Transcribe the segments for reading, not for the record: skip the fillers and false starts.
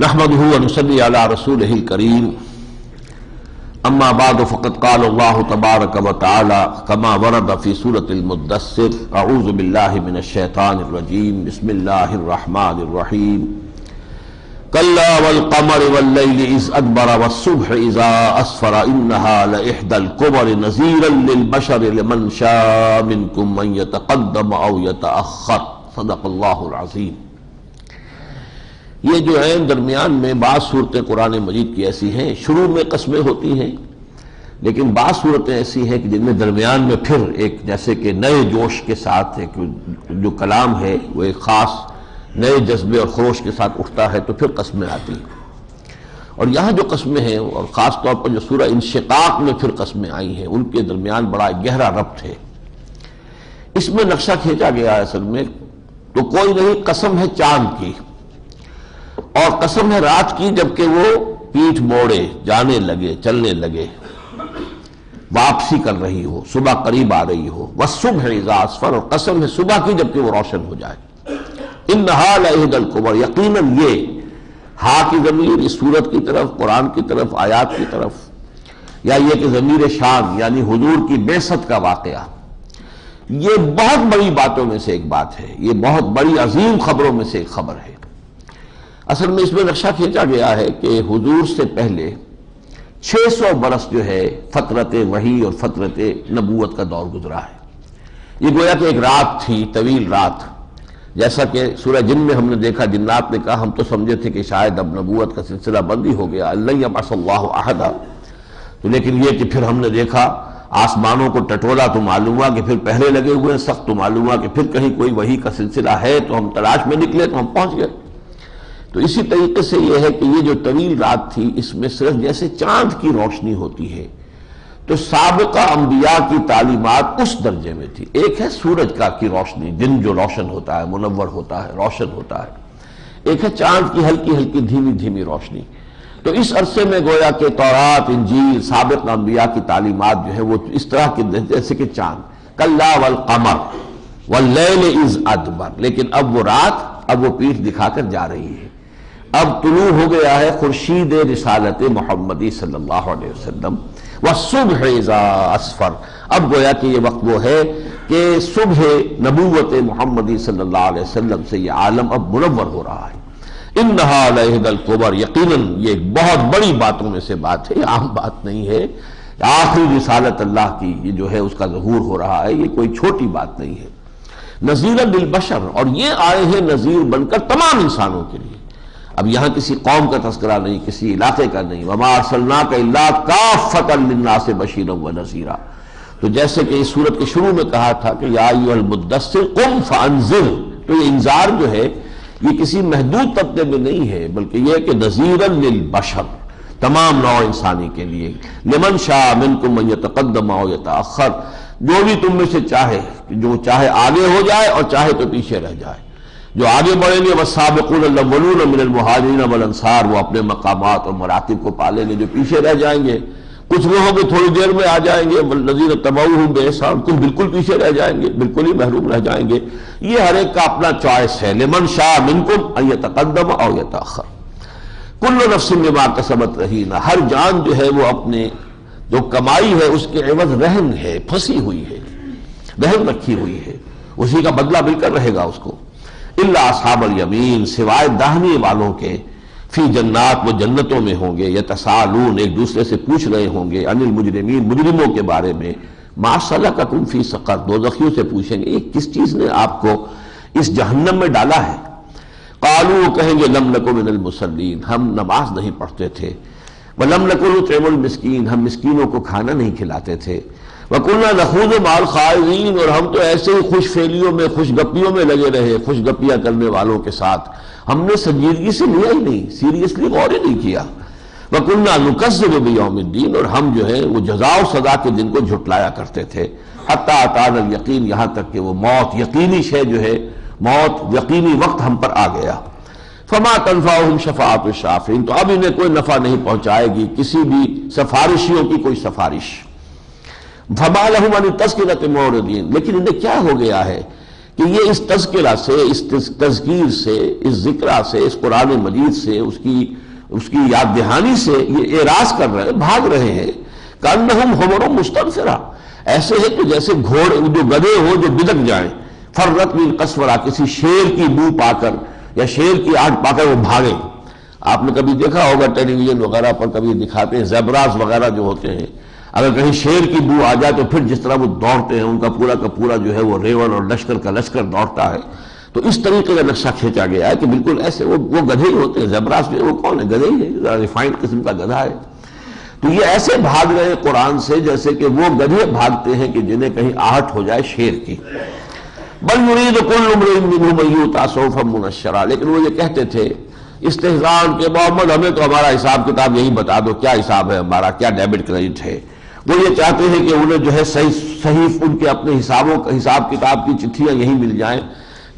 نحمده ونصلي على رسوله الكريم اما بعد فقد قال الله تبارك وتعالى كما ورد في سورة المدثر اعوذ بالله من الشيطان الرجيم بسم الله الرحمن الرحيم كلا والقمر والليل إذ أدبر والصبح إذا أسفر إنها لإحدى الكبر نذيرا للبشر لمن شاء منكم من يتقدم أو يتأخر صدق اللہ العظیم۔ یہ جو ہے درمیان میں بعض صورتیں قرآن مجید کی ایسی ہیں، شروع میں قسمیں ہوتی ہیں، لیکن بعض صورتیں ایسی ہیں کہ جن میں درمیان میں پھر ایک جیسے کہ نئے جوش کے ساتھ ایک جو کلام ہے وہ ایک خاص نئے جذبے اور خروش کے ساتھ اٹھتا ہے تو پھر قسمیں آتی ہیں۔ اور یہاں جو قسمیں ہیں اور خاص طور پر جو سورہ انشقاق میں پھر قسمیں آئی ہیں ان کے درمیان بڑا گہرا ربط ہے۔ اس میں نقشہ کھینچا گیا ہے اصل میں تو کوئی نہیں، قسم ہے چاند کی اور قسم ہے رات کی، جبکہ وہ پیٹھ موڑے جانے لگے چلنے لگے، واپسی کر رہی ہو، صبح قریب آ رہی ہو۔ والصبح اذا اسفر، اور قسم ہے صبح کی جبکہ وہ روشن ہو جائے۔ انہا لإحدى الكبر، یقیناً یہ ہا کی ضمیر اس سورت کی طرف، قرآن کی طرف، آیات کی طرف، یا یہ کہ ضمیر شان یعنی حضور کی بعثت کا واقعہ، یہ بہت بڑی باتوں میں سے ایک بات ہے، یہ بہت بڑی عظیم خبروں میں سے ایک خبر ہے۔ اصل میں اس میں نقشہ کھینچا گیا ہے کہ حضور سے پہلے 600 برس جو ہے فترت وحی اور فترت نبوت کا دور گزرا ہے۔ یہ گویا کہ ایک رات تھی، طویل رات، جیسا کہ سورہ جن میں ہم نے دیکھا، جنات نے کہا ہم تو سمجھے تھے کہ شاید اب نبوت کا سلسلہ بند ہی ہو گیا، لن یبعث اللہ احدا، تو لیکن یہ کہ پھر ہم نے دیکھا آسمانوں کو ٹٹولا تو معلوم ہوا کہ پھر پہلے لگے ہوئے ہیں، سخت تو معلوم ہوا کہ پھر کہیں کوئی وحی کا سلسلہ ہے، تو ہم تلاش میں نکلے تو ہم پہنچ گئے۔ تو اسی طریقے سے یہ ہے کہ یہ جو طویل رات تھی اس میں صرف جیسے چاند کی روشنی ہوتی ہے تو سابقہ انبیاء کی تعلیمات اس درجے میں تھی۔ ایک ہے سورج کا کی روشنی، دن جو روشن ہوتا ہے، منور ہوتا ہے، روشن ہوتا ہے، ایک ہے چاند کی ہلکی ہلکی دھیمی دھیمی روشنی۔ تو اس عرصے میں گویا کہ تورات، انجیل، سابق انبیاء کی تعلیمات جو ہے وہ اس طرح کی جیسے کہ چاند، کلا والقمر واللیل اذ ادبر، لیکن اب وہ رات اب وہ پیٹھ دکھا کر جا رہی ہے۔ اب طلوع ہو گیا ہے خورشید رسالت محمدی صلی اللہ علیہ وسلم۔ والصبح اذا اسفر، اب گویا کہ یہ وقت وہ ہے کہ صبح نبوت محمدی صلی اللہ علیہ وسلم سے یہ عالم اب منور ہو رہا ہے۔ انہا لإحدى الكبر، یقیناً یہ ایک بہت بڑی باتوں میں سے بات ہے، عام بات نہیں ہے۔ آخری رسالت اللہ کی یہ جو ہے اس کا ظہور ہو رہا ہے، یہ کوئی چھوٹی بات نہیں ہے۔ نذیرا للبشر، اور یہ آئے ہیں نذیر بن کر تمام انسانوں کے لیے۔ اب یہاں کسی قوم کا تذکرہ نہیں، کسی علاقے کا نہیں۔ وما ارسلناک الا کافۃ للناس بشیرا ونذیرا، تو جیسے کہ اس سورت کے شروع میں کہا تھا کہ یا ایھا المدثر قم فانذر، تو یہ انذار جو ہے یہ کسی محدود طبقے میں نہیں ہے بلکہ یہ کہ نذیرا للبشر، تمام نوع انسانی کے لیے۔ لمن شاء منکم من یتقدم او یتأخر، جو بھی تم میں سے چاہے، جو چاہے آگے ہو جائے اور چاہے تو پیچھے رہ جائے۔ جو آگے بڑھیں گے والسابقون الاولون من المہاجرین والانصار، وہ اپنے مقامات اور مراتب کو پالیں گے۔ جو پیچھے رہ جائیں گے، کچھ وہ ہوں گے تھوڑی دیر میں آ جائیں گے، والذین تبعوہم بإحسان، کچھ بالکل پیچھے رہ جائیں گے، بالکل ہی محروم رہ جائیں گے۔ یہ ہر ایک کا اپنا چوائس ہے۔ لمن شاء منکم ان یتقدم او یتأخر، کل نفس بما کسبت رہینہ، ہر جان جو ہے وہ اپنے جو کمائی ہے اس کے عوض رہن ہے، پھنسی ہوئی ہے، رہن رکھی ہوئی ہے، اسی کا بدلہ مل کر رہے گا اس کو۔ الا اصحاب الیمین، سوائے داہنے والوں کے، فی جنات، وہ جنتوں میں ہوں گے، یتساءلون، ایک دوسرے سے پوچھ رہے ہوں گے، عن المجرمین، مجرموں کے بارے میں، ما سلککم فی سقر، دوزخیوں سے پوچھیں گے یہ کس چیز نے آپ کو اس جہنم میں ڈالا ہے۔ قالوا، کہیں گے لم نک من المصلین، ہم نماز نہیں پڑھتے تھے، ولم نک نطعم المسکین، ہم مسکینوں کو کھانا نہیں کھلاتے تھے، وَكُنَّا نَخُوضُ مَعَ الْخَائِضِينَ، اور ہم تو ایسے ہی خوش فیلیوں میں، خوش گپیوں میں لگے رہے، خوش گپیاں کرنے والوں کے ساتھ، ہم نے سنجیدگی سے لیا ہی نہیں، سیریسلی غور ہی نہیں کیا۔ وَكُنَّا نُكَذِّبُ بِيَوْمِ الدِّينِ، اور ہم جو ہے وہ جزا و سزا کے دن کو جھٹلایا کرتے تھے، حَتَّىٰ أَتَانَا الْيَقِينُ، یہاں تک کہ وہ موت یقینی شے جو ہے، موت یقینی وقت ہم پر آ گیا۔ فَمَا تَنفَعُهُمْ شَفَاعَةُ الشَّافِعِينَ، تو اب انہیں کوئی نفع نہیں پہنچائے گی کسی بھی سفارشیوں کی کوئی سفارش۔ فَمَا لَهُمْ عَنِ التَّذْكِرَةِ مُعْرِضِينَ، لیکن انہیں کیا ہو گیا ہے کہ یہ اس تذکرہ سے، اس تذکیر سے، اس ذکرہ سے، اس قرآن مجید سے، اس کی یاد دہانی سے یہ اعراض کر رہے ہیں، بھاگ رہے ہیں، کأنہم حمر مستنفرہ، ایسے ہے کہ جیسے گھوڑے جو گدھے ہو جو بدک جائیں، فرت من قسورہ، کسی شیر کی بو پا کر یا شیر کی آہٹ پا کر وہ بھاگیں۔ آپ نے کبھی دیکھا ہوگا ٹیلی ویژن وغیرہ پر کبھی دکھاتے ہیں زیبراز وغیرہ جو ہوتے ہیں، اگر کہیں شیر کی بو آ جائے تو پھر جس طرح وہ دوڑتے ہیں، ان کا پورا جو ہے وہ ریوڑ اور لشکر کا لشکر دوڑتا ہے، تو اس طریقے کا نقشہ کھینچا گیا ہے کہ بالکل ایسے وہ گدھے ہی ہوتے ہیں۔ زیبراز جو ہے وہ کون ہے؟ گدھے ہی ہے، ریفائنڈ قسم کا گدھا ہے۔ تو یہ ایسے بھاگ رہے ہیں قرآن سے جیسے کہ وہ گدھے بھاگتے ہیں کہ جنہیں کہیں آہٹ ہو جائے شیر کی۔ بل یرید کل امرئ منہم ان یؤتیٰ صحفا منشرا، لیکن وہ یہ کہتے تھے استہزاء کہ محمد ہمیں تو ہمارا حساب کتاب یہی بتا دو، کیا حساب ہے ہمارا، کیا ڈیبٹ کریڈٹ ہے۔ وہ یہ چاہتے ہیں کہ انہیں جو ہے صحیح ان کے اپنے حساب کتاب کی چٹھیاں یہی مل جائیں،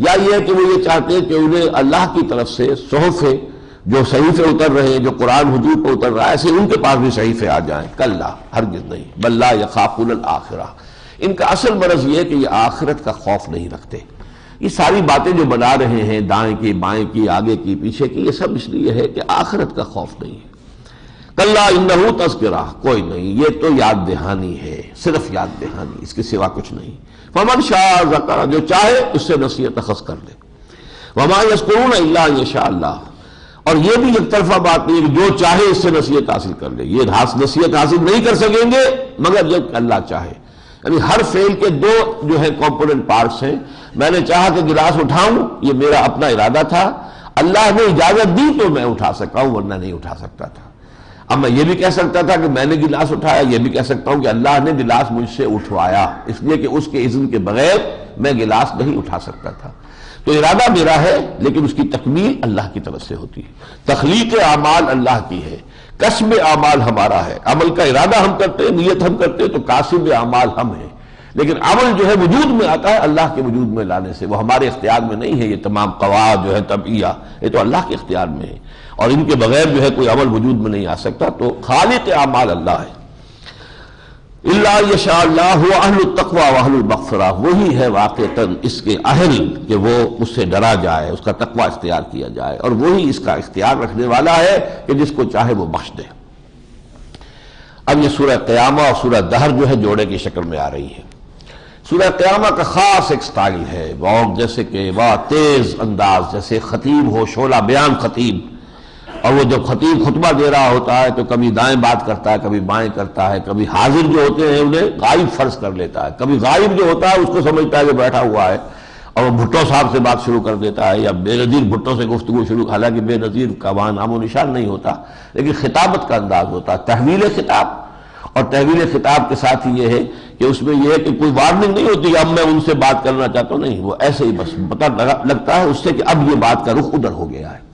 یا یہ کہ وہ یہ چاہتے ہیں کہ انہیں اللہ کی طرف سے صحف جو صحیفے اتر رہے ہیں، جو قرآن حضور پہ اتر رہا ہے، ایسے ان کے پاس بھی صحیفے آ جائیں۔ کلا، ہرگز نہیں، بل لا یخافون الآخرہ، ان کا اصل مرض یہ ہے کہ یہ آخرت کا خوف نہیں رکھتے۔ یہ ساری باتیں جو بنا رہے ہیں دائیں کی بائیں کی آگے کی پیچھے کی، یہ سب اس لیے ہے کہ آخرت کا خوف نہیں ہے۔ کلا انہ تذکرہ، کوئی نہیں، یہ تو یاد دہانی ہے، صرف یاد دہانی، اس کے سوا کچھ نہیں۔ فمن شاء ذکر، جو چاہے اس سے نصیحت اخذ کر لے۔ وما یذکرون الا ان یشاء اللہ، اور یہ بھی ایک طرفہ بات نہیں ہے کہ جو چاہے اس سے نصیحت حاصل کر لے، یہ نصیحت حاصل نہیں کر سکیں گے مگر جب اللہ چاہے۔ یعنی ہر فعل کے دو جو ہے کمپوننٹ پارٹس ہیں۔ میں نے چاہا کہ گلاس اٹھاؤں، یہ میرا اپنا ارادہ تھا، اللہ نے اجازت دی تو میں اٹھا سکا ہوں، ورنہ نہیں اٹھا سکتا تھا۔ اب میں یہ بھی کہہ سکتا تھا کہ میں نے گلاس اٹھایا، یہ بھی کہہ سکتا ہوں کہ اللہ نے گلاس مجھ سے اٹھوایا، اس لیے کہ اس کے اذن کے بغیر میں گلاس نہیں اٹھا سکتا تھا۔ تو ارادہ میرا ہے لیکن اس کی تکمیل اللہ کی طرف سے ہوتی ہے۔ تخلیق اعمال اللہ کی ہے، کسب اعمال ہمارا ہے، عمل کا ارادہ ہم کرتے ہیں، نیت ہم کرتے ہیں تو کاسب اعمال ہم ہیں، لیکن عمل جو ہے وجود میں آتا ہے اللہ کے وجود میں لانے سے، وہ ہمارے اختیار میں نہیں ہے۔ یہ تمام قواعد جو ہے طبعیہ، یہ تو اللہ کے اختیار میں ہے، اور ان کے بغیر جو ہے کوئی عمل وجود میں نہیں آ سکتا۔ تو خالق اعمال اللہ ہے۔ الا یشاء اللہ هو اہل التقوی واہل المغفرہ، وہی ہے واقعتاً اس کے اہل کہ وہ اس سے ڈرا جائے، اس کا تقوی اختیار کیا جائے، اور وہی اس کا اختیار رکھنے والا ہے کہ جس کو چاہے وہ بخش دے۔ اب یہ سورہ قیامہ اور سورہ دہر جو ہے جوڑے کی شکل میں آ رہی ہے۔ سورہ قیامہ کا خاص ایک سٹائل ہے، اور جیسے کہ بہت تیز انداز، جیسے خطیب ہو، شعلہ بیان خطیب، اور وہ جب خطیب خطبہ دے رہا ہوتا ہے تو کبھی دائیں بات کرتا ہے، کبھی بائیں کرتا ہے، کبھی حاضر جو ہوتے ہیں انہیں غائب فرض کر لیتا ہے، کبھی غائب جو ہوتا ہے اس کو سمجھتا ہے کہ بیٹھا ہوا ہے، اور وہ بھٹو صاحب سے بات شروع کر دیتا ہے، یا بے نظیر بھٹو سے گفتگو شروع، حالانکہ بے نظیر کا وہاں نام و نشان نہیں ہوتا، لیکن خطابت کا انداز ہوتا ہے، تحویل خطاب۔ اور تحویل خطاب کے ساتھ ہی یہ ہے کہ اس میں یہ ہے کہ کوئی وارننگ نہیں ہوتی کہ اب میں ان سے بات کرنا چاہتا ہوں، نہیں، وہ ایسے ہی بس پتہ لگتا ہے اس سے کہ اب یہ بات کا رخ ادھر ہو گیا ہے۔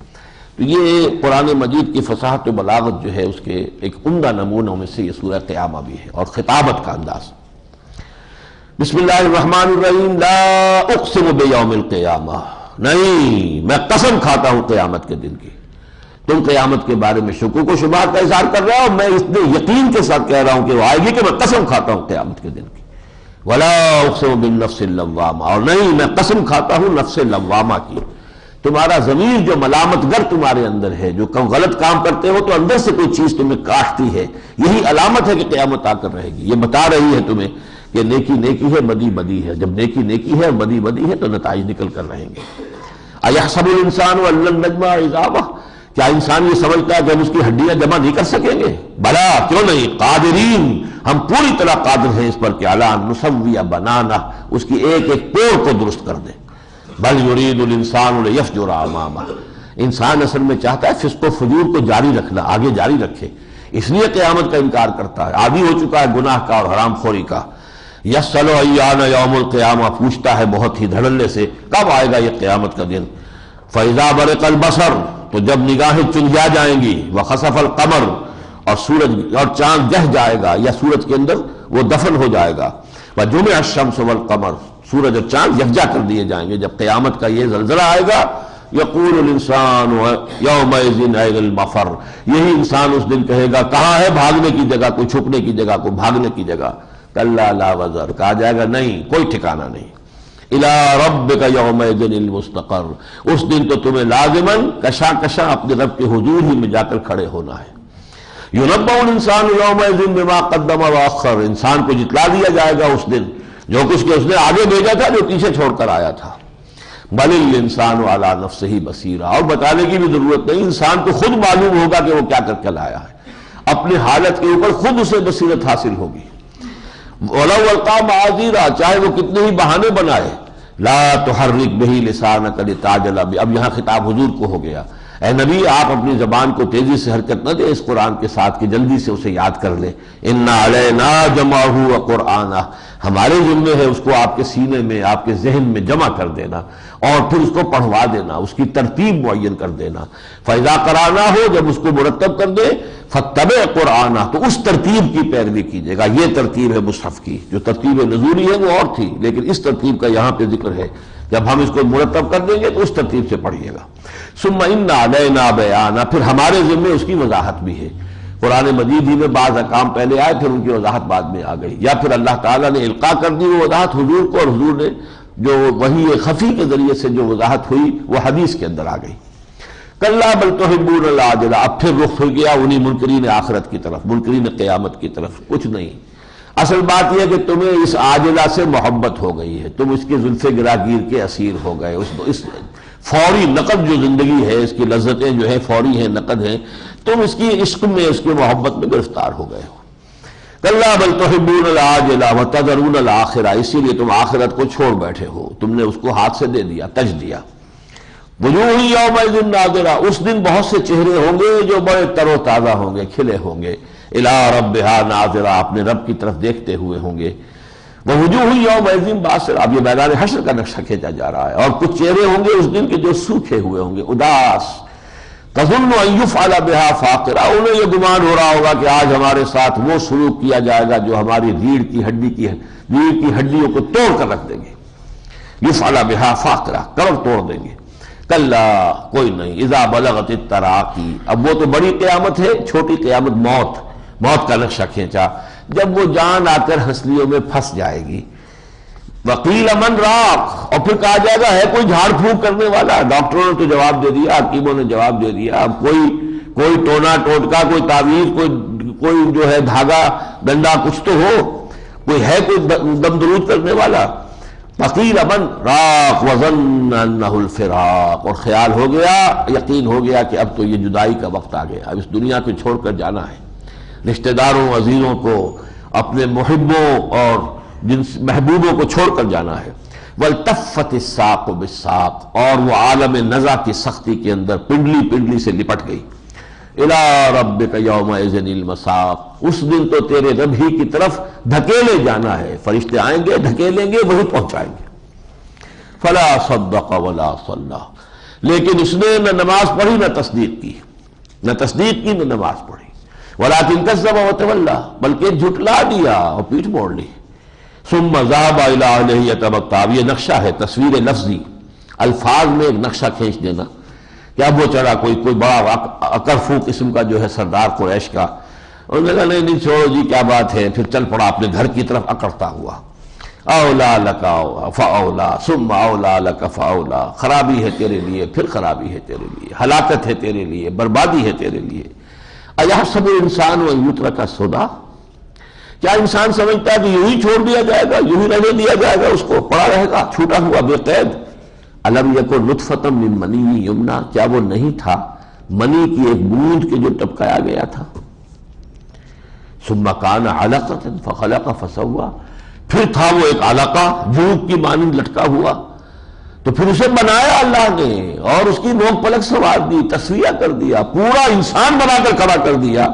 تو یہ قرآن مجید کی فصاحت و بلاغت جو ہے اس کے ایک عمدہ نمونوں میں سے یہ سورہ قیامہ بھی ہے، اور خطابت کا انداز۔ بسم اللہ الرحمن الرحیم، لا اقسم بیوم القیامہ، نہیں، میں قسم کھاتا ہوں قیامت کے دن کی۔ تم قیامت کے بارے میں شکوک و شبہات کا اظہار کر رہا ہو، میں اتنے یقین کے ساتھ کہہ رہا ہوں کہ وہ آئے گی کہ میں قسم کھاتا ہوں قیامت کے دن کی۔ ولا اقسم بالنفس اللوامہ، اور نہیں، میں قسم کھاتا ہوں نفس لوامہ کی۔ تمہارا ضمیر جو ملامت گر تمہارے اندر ہے، جو غلط کام کرتے ہو تو اندر سے کوئی چیز تمہیں کاٹتی ہے، یہی علامت ہے کہ قیامت آ کر رہے گی۔ یہ بتا رہی ہے تمہیں کہ نیکی نیکی ہے، بدی بدی ہے، جب نیکی نیکی ہے، بدی بدی ہے تو نتائج نکل کر رہیں گے۔ اَيَحْسَبُ الْإِنسَانُ أَن لَّن نَّجْمَعَ عِظَامَهُ، کیا انسان یہ سمجھتا ہے کہ ہم اس کی ہڈیاں جمع نہیں کر سکیں گے؟ بلا، کیوں نہیں، قادرین، ہم پوری طرح قادر ہیں اس پر کہ عَلَىٰ أَن نُّسَوِّيَ بَنَانَهُ، اس کی ایک ایک پور کو درست کر دیں۔ بل یرید الانسان لیفجر امامہ، انسان اصل میں چاہتا ہے فسق و فجور کو جاری رکھنا، آگے جاری رکھے، اس لیے قیامت کا انکار کرتا ہے، عادی ہو چکا ہے گناہ کا اور حرام خوری کا۔ یسأل ایان یوم القیامہ، پوچھتا ہے بہت ہی دھڑلے سے کب آئے گا یہ قیامت کا دن۔ فاذا برق البصر، تو جب نگاہیں چنجا جائیں گی، وخسف القمر، اور سورج اور چاند جہ جائے گا، یا سورج کے اندر وہ دفن ہو جائے گا، وجمع الشمس والقمر، سورج اور چاند یکجا کر دیے جائیں گے۔ جب قیامت کا یہ زلزلہ آئے گا، یقول الانسان یومئذ این المفر، یہی انسان اس دن کہے گا کہاں ہے بھاگنے کی جگہ، کوئی چھپنے کی جگہ، کوئی بھاگنے کی جگہ۔ کلا لا وزر، کہا جائے گا نہیں، کوئی ٹھکانہ نہیں۔ الی ربک یومئذ المستقر، اس دن تو تمہیں لازماً کشا کشا اپنے رب کے حضور ہی میں جا کر کھڑے ہونا ہے۔ یُنبَّأُ الْإِنسَانُ يَوْمَئِذٍ بِمَا قَدَّمَ وَأَخَّرَ، انسان کو جتلا دیا جائے گا اس دن جو کچھ کہ اس نے آگے بھیجا تھا، جو پیچھے چھوڑ کر آیا تھا۔ بَلِ الْإِنسَانُ عَلَى نَفْسِهِ بَصِيرًا، اور بتانے کی بھی ضرورت نہیں، انسان کو خود معلوم ہوگا کہ وہ کیا کر کے لایا ہے، اپنی حالت کے اوپر خود اسے بصیرت حاصل ہوگی۔ وَلَوْ أَلْقَىٰ مَعَاذِيرًا، چاہے وہ کتنے ہی بہانے بنائے، لَا تُحَرِّكْ بِهِ لِسَانَكَ لِتَعْجَلَ بِهِ، اب یہاں خطاب حضور کو ہو گیا، اے نبی آپ اپنی زبان کو تیزی سے حرکت نہ دیں اس قرآن کے ساتھ کہ جلدی سے اسے یاد کر لیں۔ اِنَّ عَلَيْنَا جَمْعَهُ وَقُرْآنَهُ، ہمارے ذمے ہے اس کو آپ کے سینے میں، آپ کے ذہن میں جمع کر دینا اور پھر اس کو پڑھوا دینا، اس کی ترتیب معین کر دینا۔ فَإِذَا قَرَأْنَاهُ، جب اس کو مرتب کر دے، فَاتَّبِعْ قُرْآنَهُ، تو اس ترتیب کی پیروی کیجیے گا۔ یہ ترتیب ہے مصحف کی، جو ترتیب نزولی ہے وہ اور تھی، لیکن اس ترتیب کا یہاں پہ ذکر ہے، جب ہم اس کو مرتب کر دیں گے تو اس ترتیب سے پڑھیے گا۔ ثم ان علینا بیانا، پھر ہمارے ذمے اس کی وضاحت بھی ہے۔ قرآن مجید ہی میں بعض احکام پہلے آئے، پھر ان کی وضاحت بعد میں آ گئی، یا پھر اللہ تعالیٰ نے القاء کر دی وہ وضاحت حضور کو، اور حضور نے جو وحی خفی کے ذریعے سے جو وضاحت ہوئی وہ حدیث کے اندر آ گئی۔ کلا بل تحبون العاجلہ، اب پھر رخ ہو گیا انہی منکرین آخرت کی طرف، منکرین قیامت کی طرف۔ کچھ نہیں، اصل بات یہ ہے کہ تمہیں اس عاجلہ سے محبت ہو گئی ہے، تم اس کے زلف گراگیر کے اسیر ہو گئے، اس فوری نقد جو زندگی ہے، اس کی لذتیں جو ہیں فوری ہیں، نقد ہیں، تم اس کی عشق میں، اس کی محبت میں گرفتار ہو گئے ہو۔ کلا بل تحبون العاجلہ وتذرون الآخرہ، اسی لیے تم آخرت کو چھوڑ بیٹھے ہو، تم نے اس کو ہاتھ سے دے دیا، تج دیا۔ وجوہ یومئذ ناظرہ، اس دن بہت سے چہرے ہوں گے جو بڑے تر و تازہ ہوں گے، کھلے ہوں گے، الی ربہا ناظرہ، اپنے رب کی طرف دیکھتے ہوئے ہوں گے۔ ووجوہ یومئذ باسرہ، اب یہ میدان حشر کا نقشہ کھینچا جا رہا ہے، اور کچھ چہرے ہوں گے اس دن کے جو سوکھے ہوئے ہوں گے، اداس، تظن ان یفعل بہا فاقرہ، انہیں یہ گمان ہو رہا ہوگا کہ آج ہمارے ساتھ وہ سلوک کیا جائے گا جو ہماری ریڑھ کی ہڈیوں کو توڑ کر رکھ دیں گے۔ یفعل بہا فاقرہ، کڑ توڑ دیں گے۔ کلا، کوئی نہیں، اذا بلغت التراقی، اب وہ تو بڑی قیامت ہے، چھوٹی قیامت موت کا نقشہ کھینچا، جب وہ جان آ کر ہنسلیوں میں پھنس جائے گی۔ وقیل من راق، اور پھر کہا جائے گا ہے کوئی جھاڑ پھونک کرنے والا؟ ڈاکٹروں نے تو جواب دے دیا، حکیموں نے جواب دے دیا، اب کوئی ٹونا ٹوٹکا، کوئی تعویذ، کوئی جو ہے دھاگا ڈنڈا کچھ تو ہو، کوئی ہے کوئی دم درود کرنے والا؟ وقیل من راق وظن انہ الفراق، اور خیال ہو گیا، یقین ہو گیا کہ اب تو یہ جدائی کا وقت آ گیا، اب اس دنیا کو چھوڑ کر جانا ہے، رشتہ داروں عزیزوں کو، اپنے محبوں اور جن محبوبوں کو چھوڑ کر جانا ہے۔ والتفت الساق بالساق، اور وہ عالم نزع کی سختی کے اندر پنڈلی سے لپٹ گئی۔ الی ربک یومئذ المساق، اس دن تو تیرے رب ہی کی طرف دھکیلے جانا ہے، فرشتے آئیں گے، دھکیلیں گے، وہی پہنچائیں گے۔ فلا صدق ولا صلی، لیکن اس نے نہ نماز پڑھی نہ تصدیق کی، نہ نماز پڑھی۔ ولکن کذب وتولی، بلکہ جھٹلا دیا اور پیٹھ موڑ لی۔ ثم ذهب الى اهله يتمطى، یہ نقشہ ہے، تصویر لفظی، الفاظ میں ایک نقشہ کھینچ دینا کہ اب وہ چڑھا کوئی بڑا اکرفو قسم کا جو ہے سردار قریش کا، انہوں نے کہا نہیں چھوڑو جی کیا بات ہے، پھر چل پڑا اپنے گھر کی طرف اکڑتا ہوا۔ اولا لک فاولا ثم اولا لک فاولا، خرابی ہے تیرے لیے، پھر خرابی ہے تیرے لیے، ہلاکت ہے تیرے لیے، بربادی ہے تیرے لیے۔ ایحسب الانسان ان یترک سدی، کیا انسان سمجھتا ہے کہ یوں ہی چھوڑ دیا جائے گا، یوں ہی رہنے دیا جائے گا، اس کو پڑا رہے گا چھوٹا ہوا بے قید؟ الم یکن نطفۃ من منی یمنی، کیا وہ نہیں تھا منی کی ایک بوند کے جو ٹپکایا گیا تھا؟ ثم کان علقۃ فخلق فسوی، پھر تھا وہ ایک علقہ جوک کی مانند لٹکا ہوا، تو پھر اسے بنایا اللہ نے اور اس کی نوک پلک سنوار دی، تسویہ کر دیا، پورا انسان بنا کر کھڑا کر دیا۔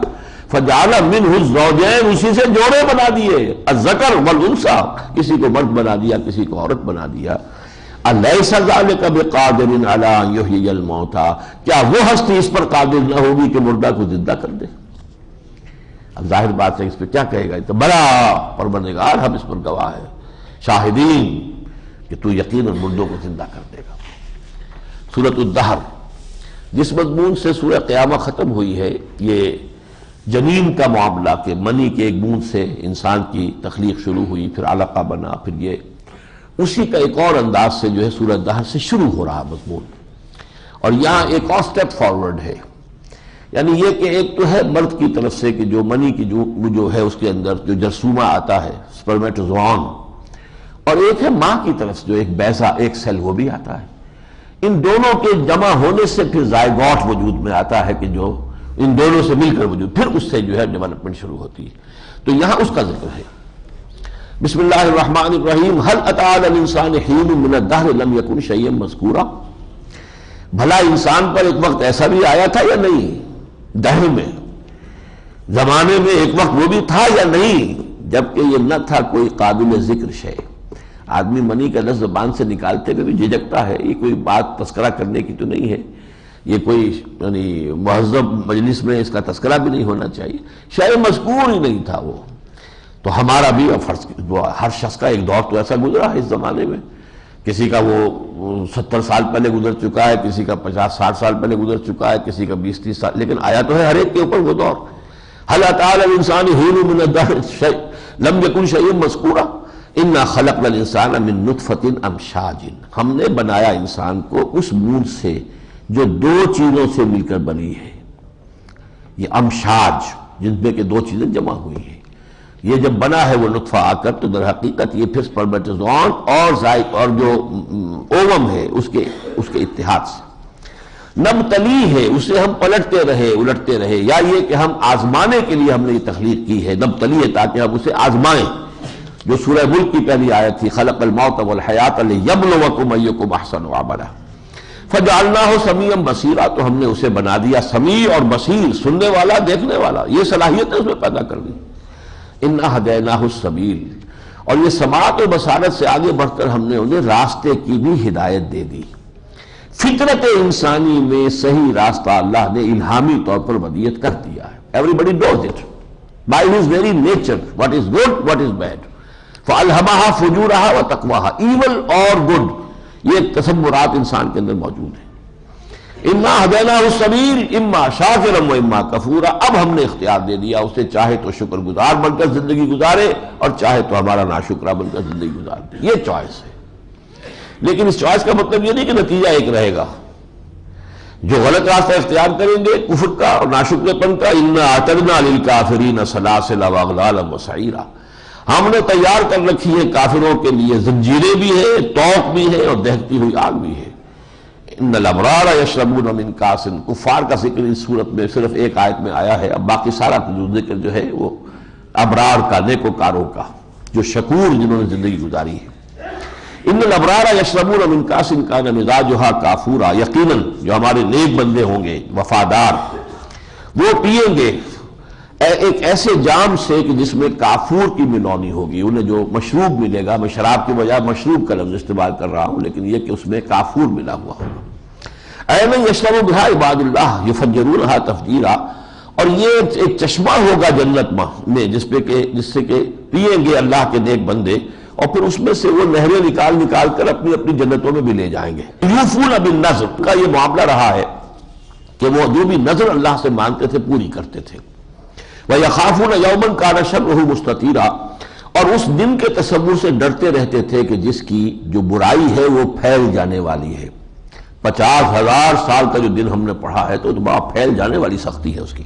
فجعل منہ الزوجین، اسی سے جوڑے بنا دیے، الذکر والانثی، کسی کو مرد بنا دیا، کسی کو عورت بنا دیا۔ الیس ذلک بقادر علی ان یحیی الموتى، کیا وہ ہستی اس پر قادر نہ ہوگی کہ مردہ کو زندہ کر دے؟ اب ظاہر بات ہے اس پہ کیا کہے گا، تو بڑا پروردگار ہم اس پر گواہ ہے، شاہدین کہ تو یقیناً مردوں کو زندہ کر دے گا۔ سورۃ الدہر، جس مضمون سے سورہ قیامہ ختم ہوئی ہے، یہ جنین کا معاملہ کہ منی کے ایک بوند سے انسان کی تخلیق شروع ہوئی، پھر علقہ بنا، پھر یہ اسی کا ایک اور انداز سے جو ہے سورہ دہر سے شروع ہو رہا مضمون، اور یہاں ایک اور سٹیپ فارورڈ ہے، یعنی یہ کہ ایک تو ہے مرد کی طرف سے کہ جو منی کی جو ہے اس کے اندر جو جرثومہ آتا ہے سپرمیٹوزوان، اور ایک ہے ماں کی طرف سے جو ایک بیضہ ایک سیل وہ بھی آتا ہے، ان دونوں کے جمع ہونے سے پھر زائگوٹ وجود میں آتا ہے کہ جو ان دونوں سے مل کر وجود، پھر اس سے جو ہے ڈیولپمنٹ شروع ہوتی ہے، تو یہاں اس کا ذکر ہے۔ بسم اللہ الرحمن الرحیم، هل اتى على الانسان حين من الدهر لم يكن شيئا مذكورا، بھلا انسان پر ایک وقت ایسا بھی آیا تھا یا نہیں، دہر میں زمانے میں ایک وقت وہ بھی تھا یا نہیں، جبکہ یہ نہ تھا کوئی قابل ذکر شے۔ آدمی منی کا لفظ زبان سے نکالتے ہوئے بھی جھجکتا ہے، یہ کوئی بات تذکرہ کرنے کی تو نہیں ہے، یہ کوئی یعنی مہذب مجلس میں اس کا تذکرہ بھی نہیں ہونا چاہیے، شاید مذکور ہی نہیں تھا وہ۔ تو ہمارا بھی ہر شخص کا ایک دور تو ایسا گزرا ہے اس زمانے میں، کسی کا وہ 70 سال پہلے گزر چکا ہے، کسی کا 50-60 سال پہلے گزر چکا ہے، کسی کا 20-30 سال، لیکن آیا تو ہے ہر ایک کے اوپر وہ دور۔ هل اتى على الانسان حين من الدهر لم يكن شيئا مذكورا انا خلقنا الانسان من نطفة امشاج، ہم نے بنایا انسان کو اس مون سے جو دو چیزوں سے مل کر بنی ہے، یہ امشاج جن میں کہ دو چیزیں جمع ہوئی ہیں، یہ جب بنا ہے وہ نطفہ آ کر، تو در حقیقت یہ پھر سپرمیٹوزوان اور جو اووم ہے اس کے اتحاد سے نبتلی ہے، اسے ہم پلٹتے رہے الٹتے رہے، یا یہ کہ ہم آزمانے کے لیے ہم نے یہ تخلیق کی ہے، نبتلی ہے تاکہ ہم اسے آزمائیں، جو سورہ ملک کی پہلی آیت تھی، خلق الموت والحیات لیبلوکم ایکم احسن عملا، فجعلناہ سمیعا بصیرا، تو ہم نے اسے بنا دیا سمیع اور بصیر، سننے والا دیکھنے والا، یہ صلاحیتیں اس میں پیدا کر دی۔ انا ہدیناہ السبیل، اور یہ سماعت و بصارت سے آگے بڑھ کر ہم نے انہیں راستے کی بھی ہدایت دے دی۔ فطرت انسانی میں صحیح راستہ اللہ نے الہامی طور پر ودیت کر دیا ہے، every knows it by his very nature, what is good what is bad, فالہمہا فجورہا و تقواہا، ایول اور گڈ، یہ تصورات انسان کے اندر موجود ہیں۔ انا ہدیناہ السبیل اما شاکرا و اما کفورا، اب ہم نے اختیار دے دیا اسے، چاہے تو شکر گزار بن کر زندگی گزارے اور چاہے تو ہمارا ناشکرہ بن کر زندگی گزار دے، یہ چوائس ہے۔ لیکن اس چوائس کا مطلب یہ نہیں کہ نتیجہ ایک رہے گا، جو غلط راستہ اختیار کریں گے کفر کا اور ناشکر پن کا، انا اعتدنا للکافرین سلاسل واغلالا وسعیرا، ہم نے تیار کر رکھی ہے کافروں کے لیے زنجیریں بھی ہیں، توق بھی ہے اور دہتی ہوئی آگ بھی ہے۔ ان الابرار یشربون من کاس، کفار کا ذکر اس صورت میں صرف ایک آیت میں آیا ہے، اب باقی سارا ذکر جو ہے وہ ابرار کا، نیکوکاروں کا، جو شکور جنہوں نے زندگی گزاری ہے۔ ان الابرار یشربون من کاس کان مزاجھا کافورا، یقیناً جو ہمارے نیک بندے ہوں گے وفادار، وہ پیئیں گے ایک ایسے جام سے کہ جس میں کافور کی ملونی ہوگی، انہیں جو مشروب ملے گا، میں شراب کے بجائے مشروب کا لفظ استعمال کر رہا ہوں، لیکن یہ کہ اس میں کافور ملا ہوا ہوگا۔ اے من یشرب بہا عباد اللہ یفجرونہا تفجیرا، اور یہ ایک چشمہ ہوگا جنت میں جس سے کہ پیئیں گے اللہ کے نیک بندے، اور پھر اس میں سے وہ نہریں نکال کر اپنی اپنی جنتوں میں بھی لے جائیں گے۔ یوفون بالنذر کا یہ معاملہ رہا ہے کہ وہ جو بھی نذر اللہ سے مانتے تھے پوری کرتے تھے۔ وَيَخَافُونَ يَوْمًا كَانَ شَرُّهُ مُسْتَطِيرًا، اور اس دن کے تصور سے ڈرتے رہتے تھے کہ جس کی جو برائی ہے وہ پھیل جانے والی ہے۔ 50,000 سال کا جو دن ہم نے پڑھا ہے تو بڑا پھیل جانے والی سختی ہے اس کی۔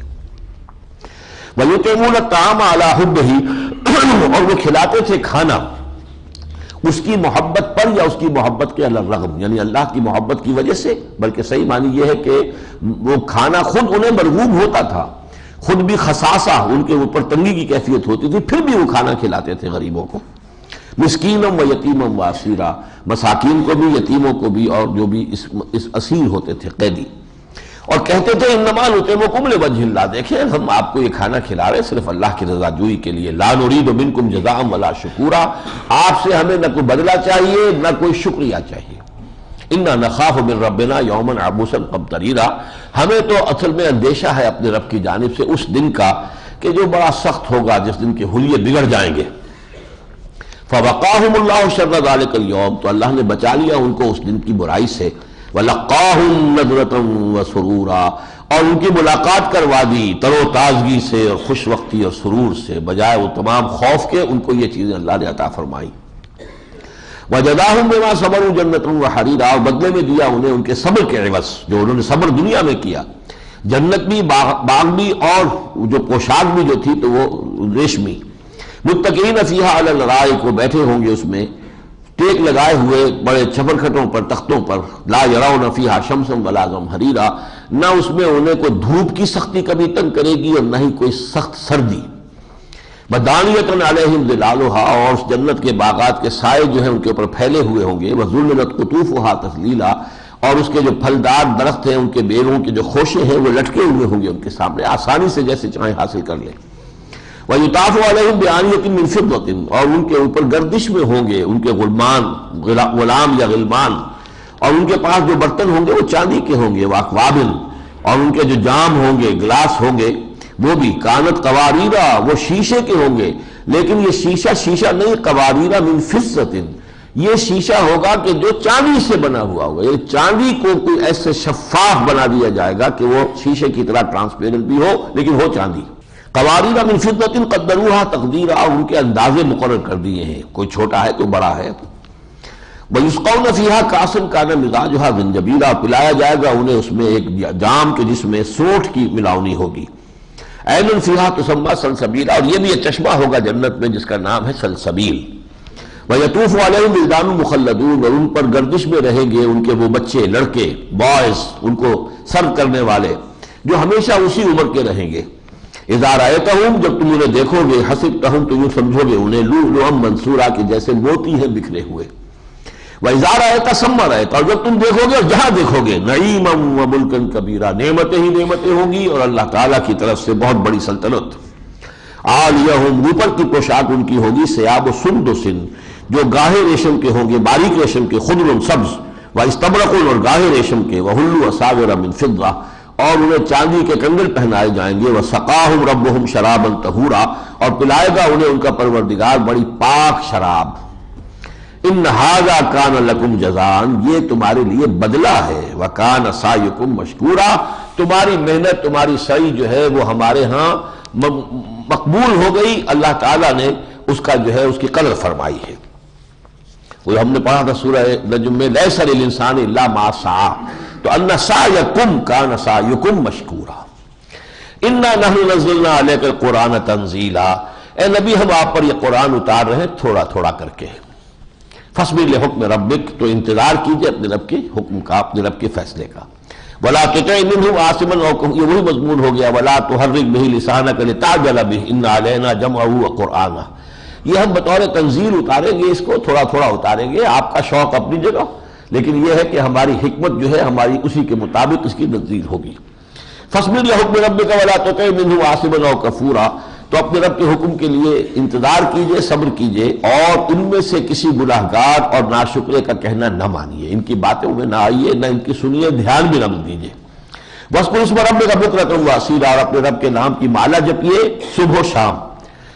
وَيُطْعِمُونَ الطَّعَامَ عَلَىٰ حُبِّهِ، اور وہ کھلاتے تھے کھانا اس کی محبت پر یا اس کی محبت کے علی الرغم، یعنی اللہ کی محبت کی وجہ سے، بلکہ صحیح معنی یہ ہے کہ وہ کھانا خود انہیں مرغوب ہوتا تھا، خود بھی خصاصہ ان کے اوپر تنگی کی کیفیت ہوتی تھی، پھر بھی وہ کھانا کھلاتے تھے غریبوں کو۔ مسکینم و یتیمم و اسیرا، مساکین کو بھی یتیموں کو بھی اور جو بھی اس اسیر ہوتے تھے قیدی، اور کہتے تھے انما نطعمکم لوجہ اللہ، دیکھیں ہم آپ کو یہ کھانا کھلا رہے صرف اللہ کی رضا جوئی کے لیے، لا نرید منکم جزاء ولا شکورا، آپ سے ہمیں نہ کوئی بدلہ چاہیے نہ کوئی شکریہ چاہیے۔ انا نخاف من ربنا یوما عبوسا قمطریرا، ہمیں تو اصل میں اندیشہ ہے اپنے رب کی جانب سے اس دن کا کہ جو بڑا سخت ہوگا، جس دن کے حلیے بگڑ جائیں گے۔ فوقاہم اللہ شر ذلک اليوم، تو اللہ نے بچا لیا ان کو اس دن کی برائی سے۔ وَلَقَّاهُمْ نَضْرَةً وَسُرُورًا، اور ان کی ملاقات کروا دی تر و تازگی سے اور خوش وقتی اور سرور سے، بجائے وہ تمام خوف کے ان کو یہ چیزیں اللہ نے عطا فرمائی۔ وَجَزَاهُمْ بِمَا صَبَرُوا جَنَّةٌ وَحَرِيرًا، اور بدلے میں دیا انہیں ان کے صبر کے عوض، جو انہوں نے صبر دنیا میں کیا، جنت بھی، باغ بھی، اور جو پوشاک بھی جو تھی تو وہ ریشمی۔ متکئین فیہا علی الارائک، وہ بیٹھے ہوں گے اس میں ٹیک لگائے ہوئے بڑے چھپرکھٹوں پر، تختوں پر، لا یرون فیہا شمسا ولا زمہریرا، نہ اس میں انہیں کوئی دھوپ کی سختی کبھی تنگ کرے گی اور نہ ہی کوئی سخت سردی۔ بدانیۃ علیہم ظلالھا، اور اس جنت کے باغات کے سائے جو ہیں ان کے اوپر پھیلے ہوئے ہوں گے، وذللت قطوفھا تذلیلا، اور اس کے جو پھلدار درخت ہیں ان کے بیروں کے جو خوشے ہیں وہ لٹکے ہوئے ہوں گے ان کے سامنے، آسانی سے جیسے چاہیں حاصل کر لیں۔ وَيُطَافُ عَلَيْهِمْ بِآنِيَةٍ مِّن فِضَّةٍ، اور ان کے اوپر گردش میں ہوں گے ان کے غلام یا غلمان، اور ان کے پاس جو برتن ہوں گے وہ چاندی کے ہوں گے، وَأَكْوَابٍ، اور ان کے جو جام ہوں گے، گلاس ہوں گے وہ بھی، کانت قواریرا، وہ شیشے کے ہوں گے، لیکن یہ شیشہ نہیں، قواریرا من فضة، یہ شیشہ ہوگا کہ جو چاندی سے بنا ہوا ہوگا، یہ چاندی کو کوئی ایسے شفاف بنا دیا جائے گا کہ وہ شیشے کی طرح ٹرانسپیرنٹ بھی ہو لیکن ہو چاندی۔ قواریرا من فضة قدروها تقدیرا، اور ان کے اندازے مقرر کر دیے ہیں، کوئی چھوٹا ہے کوئی بڑا ہے۔ وَيُسْقَوْنَ فِيهَا كَأْسًا كَانَ مِزَاجُهَا زَنْجَبِيلًا، پلایا جائے گا انہیں اس میں ایک جام کے جس میں سونٹھ کی ملاونی ہوگی۔ عین فیہا تسمی سلسبیلا، اور یہ بھی ایک چشمہ ہوگا جنت میں جس کا نام ہے سلسبیل۔ وَيَطُوفُ عَلَيْهِمْ وِلْدَانٌ مُخَلَّدُونَ، اور ان پر گردش میں رہیں گے ان کے وہ بچے، لڑکے، بوائز، ان کو سرو کرنے والے جو ہمیشہ اسی عمر کے رہیں گے۔ اذا رأیتہم، جب تم انہیں دیکھو گے، حسبتہم، تم یوں سمجھو گے انہیں لؤلؤا منثورا، کہ جیسے موتی ہیں بکھرے ہوئے۔ وَإِذَا رَأَيْتَ ثَمَّ رَأَيْتَ، اور جب تم دیکھو گے اور جہاں دیکھو گے، نعیما وملکا کبیرا، نعمتیں ہی نعمتیں ہوں گی اور اللہ تعالیٰ کی طرف سے بہت بڑی سلطنت۔ عالیہم، اوپر کی پوشاک ان کی ہوگی ثیاب سندس، جو گاہے ریشم کے ہوں گے، باریک ریشم کے، خضر سبز، واستبرق، اور گاہے ریشم کے، وحلوا اساور من فضہ، اور انہیں چاندی کے کنگن پہنائے جائیں گے، وسقاہم ربہم شرابا طہورا، اور پلائے گا انہیں ان کا پروردگار بڑی پاک شراب۔ ان ھذا کان لکم جزاء، یہ تمہارے لیے بدلہ ہے، وکان سعیکم مشکورا، تمہاری محنت، تمہاری سعی جو ہے وہ ہمارے ہاں مقبول ہو گئی، اللہ تعالیٰ نے اس کا جو ہے اس کی قدر فرمائی ہے۔ وہ ہم نے پڑھا تھا سورہ نجم میں، لیس للانسان الا ما سعی، تو ان سعیکم کان سعیکم مشکورا۔ انا نحن نزلنا علیک القرآن تنزیلا، اے نبی ہم آپ پر یہ قرآن اتار رہے ہیں تھوڑا تھوڑا کر کے۔ فاصبر لحکم ربک، تو انتظار کیجئے اپنے رب کے حکم کا، اپنے رب کے فیصلے کا۔ ولا تطع منهم عاصما، یہ وہی مضمون ہو گیا، ولا تحرک به لسانک لتعجل به ان علینا جمعه وقرآنہ، یہ ہم بطور تنزیل اتاریں گے، اس کو تھوڑا تھوڑا اتاریں گے، آپ کا شوق اپنی جگہ، لیکن یہ ہے کہ ہماری حکمت جو ہے ہماری اسی کے مطابق اس کی تنزیل ہوگی۔ فاصبر لحکم ربک ولا تطع منه عاصما او کفورا، تو اپنے رب کے حکم کے لیے انتظار کیجئے، صبر کیجئے، اور ان میں سے کسی گناہگار اور ناشکرے کا کہنا نہ مانیے، ان کی باتوں میں نہ آئیے، نہ ان کی سنیے، دھیان بھی نہ دیجئے۔ وَاذْكُرِ اسْمَ رَبِّكَ بُكْرَةً وَأَصِيلًا، اور اپنے رب کے نام کی مالا جپیے صبح و شام۔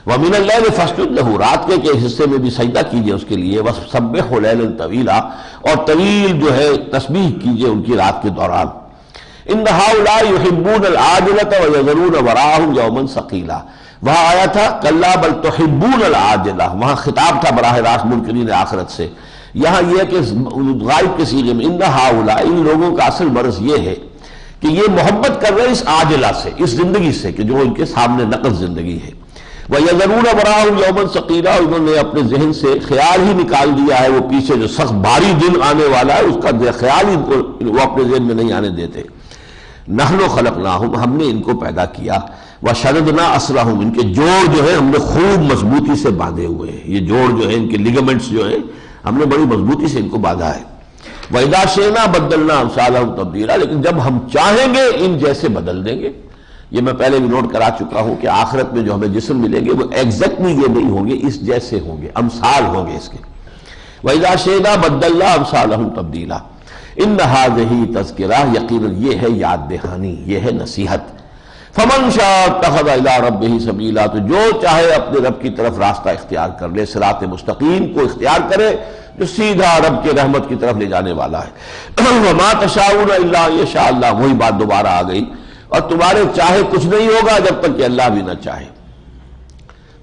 وَمِنَ اللَّيْلِ فَاسْجُدْ لَهُ، رات کے حصے میں بھی سجدہ کیجئے اس کے لیے۔ وَسَبِّحْهُ لَيْلًا طَوِيلًا، اور طویل جو ہے تسبیح کیجئے ان کی رات کے دوران۔ إِنَّ هَؤُلَاءِ يُحِبُّونَ الْعَاجِلَةَ وَيَذَرُونَ وَرَاءَهُمْ يَوْمًا ثَقِيلًا، وہاں آیا تھا کلا بل تحبون العاجلہ، وہاں خطاب تھا براہ راست منکرین آخرت سے، یہاں یہ کہ غائب کے صیغے میں، ان ہؤلاء، ان لوگوں کا اصل مرض یہ ہے کہ یہ محبت کر رہے اس عاجلہ سے، اس زندگی سے کہ جو ان کے سامنے نقد زندگی ہے۔ وَيَذَرُونَ وَرَاءَهُمْ يَوْمًا ثَقِيلًا، انہوں نے اپنے ذہن سے خیال ہی نکال دیا ہے وہ پیچھے جو سخت بھاری دن آنے والا ہے اس کا خیال ہی وہ اپنے ذہن میں نہیں آنے دیتے۔ نحن خلقناہم، ہم نے ان کو پیدا کیا، وشددنا اسرہم، ان کے جوڑ جو ہے ہم نے خوب مضبوطی سے باندھے ہوئے ہیں، یہ جوڑ جو ہے ان کے لیگمنٹس جو ہیں ہم نے بڑی مضبوطی سے ان کو باندھا ہے۔ وَإِذَا شِئْنَا بَدَّلْنَا أَمْثَالَهُمْ تَبْدِيلًا، لیکن جب ہم چاہیں گے ان جیسے بدل دیں گے۔ یہ میں پہلے بھی نوٹ کرا چکا ہوں کہ آخرت میں جو ہمیں جسم ملیں گے وہ ایگزیکٹلی یہ نہیں ہوں گے، اس جیسے ہوں گے، امثال ہوں گے اس کے۔ وَإِذَا شِئْنَا بَدَّلْنَا أَمْثَالَهُمْ تَبْدِيلًا ان هذه تذکرہ، یقیناً یہ ہے یاد دہانی، یہ ہے نصیحت۔ فمن شاء اتخذ الى ربه سبیلا، تو جو چاہے اپنے رب کی طرف راستہ اختیار کر لے، صراط مستقیم کو اختیار کرے جو سیدھا رب کے رحمت کی طرف لے جانے والا ہے۔ وما تشاءون الا ان یشاء اللہ، وہی بات دوبارہ آ گئی، اور تمہارے چاہے کچھ نہیں ہوگا جب تک کہ اللہ بھی نہ چاہے۔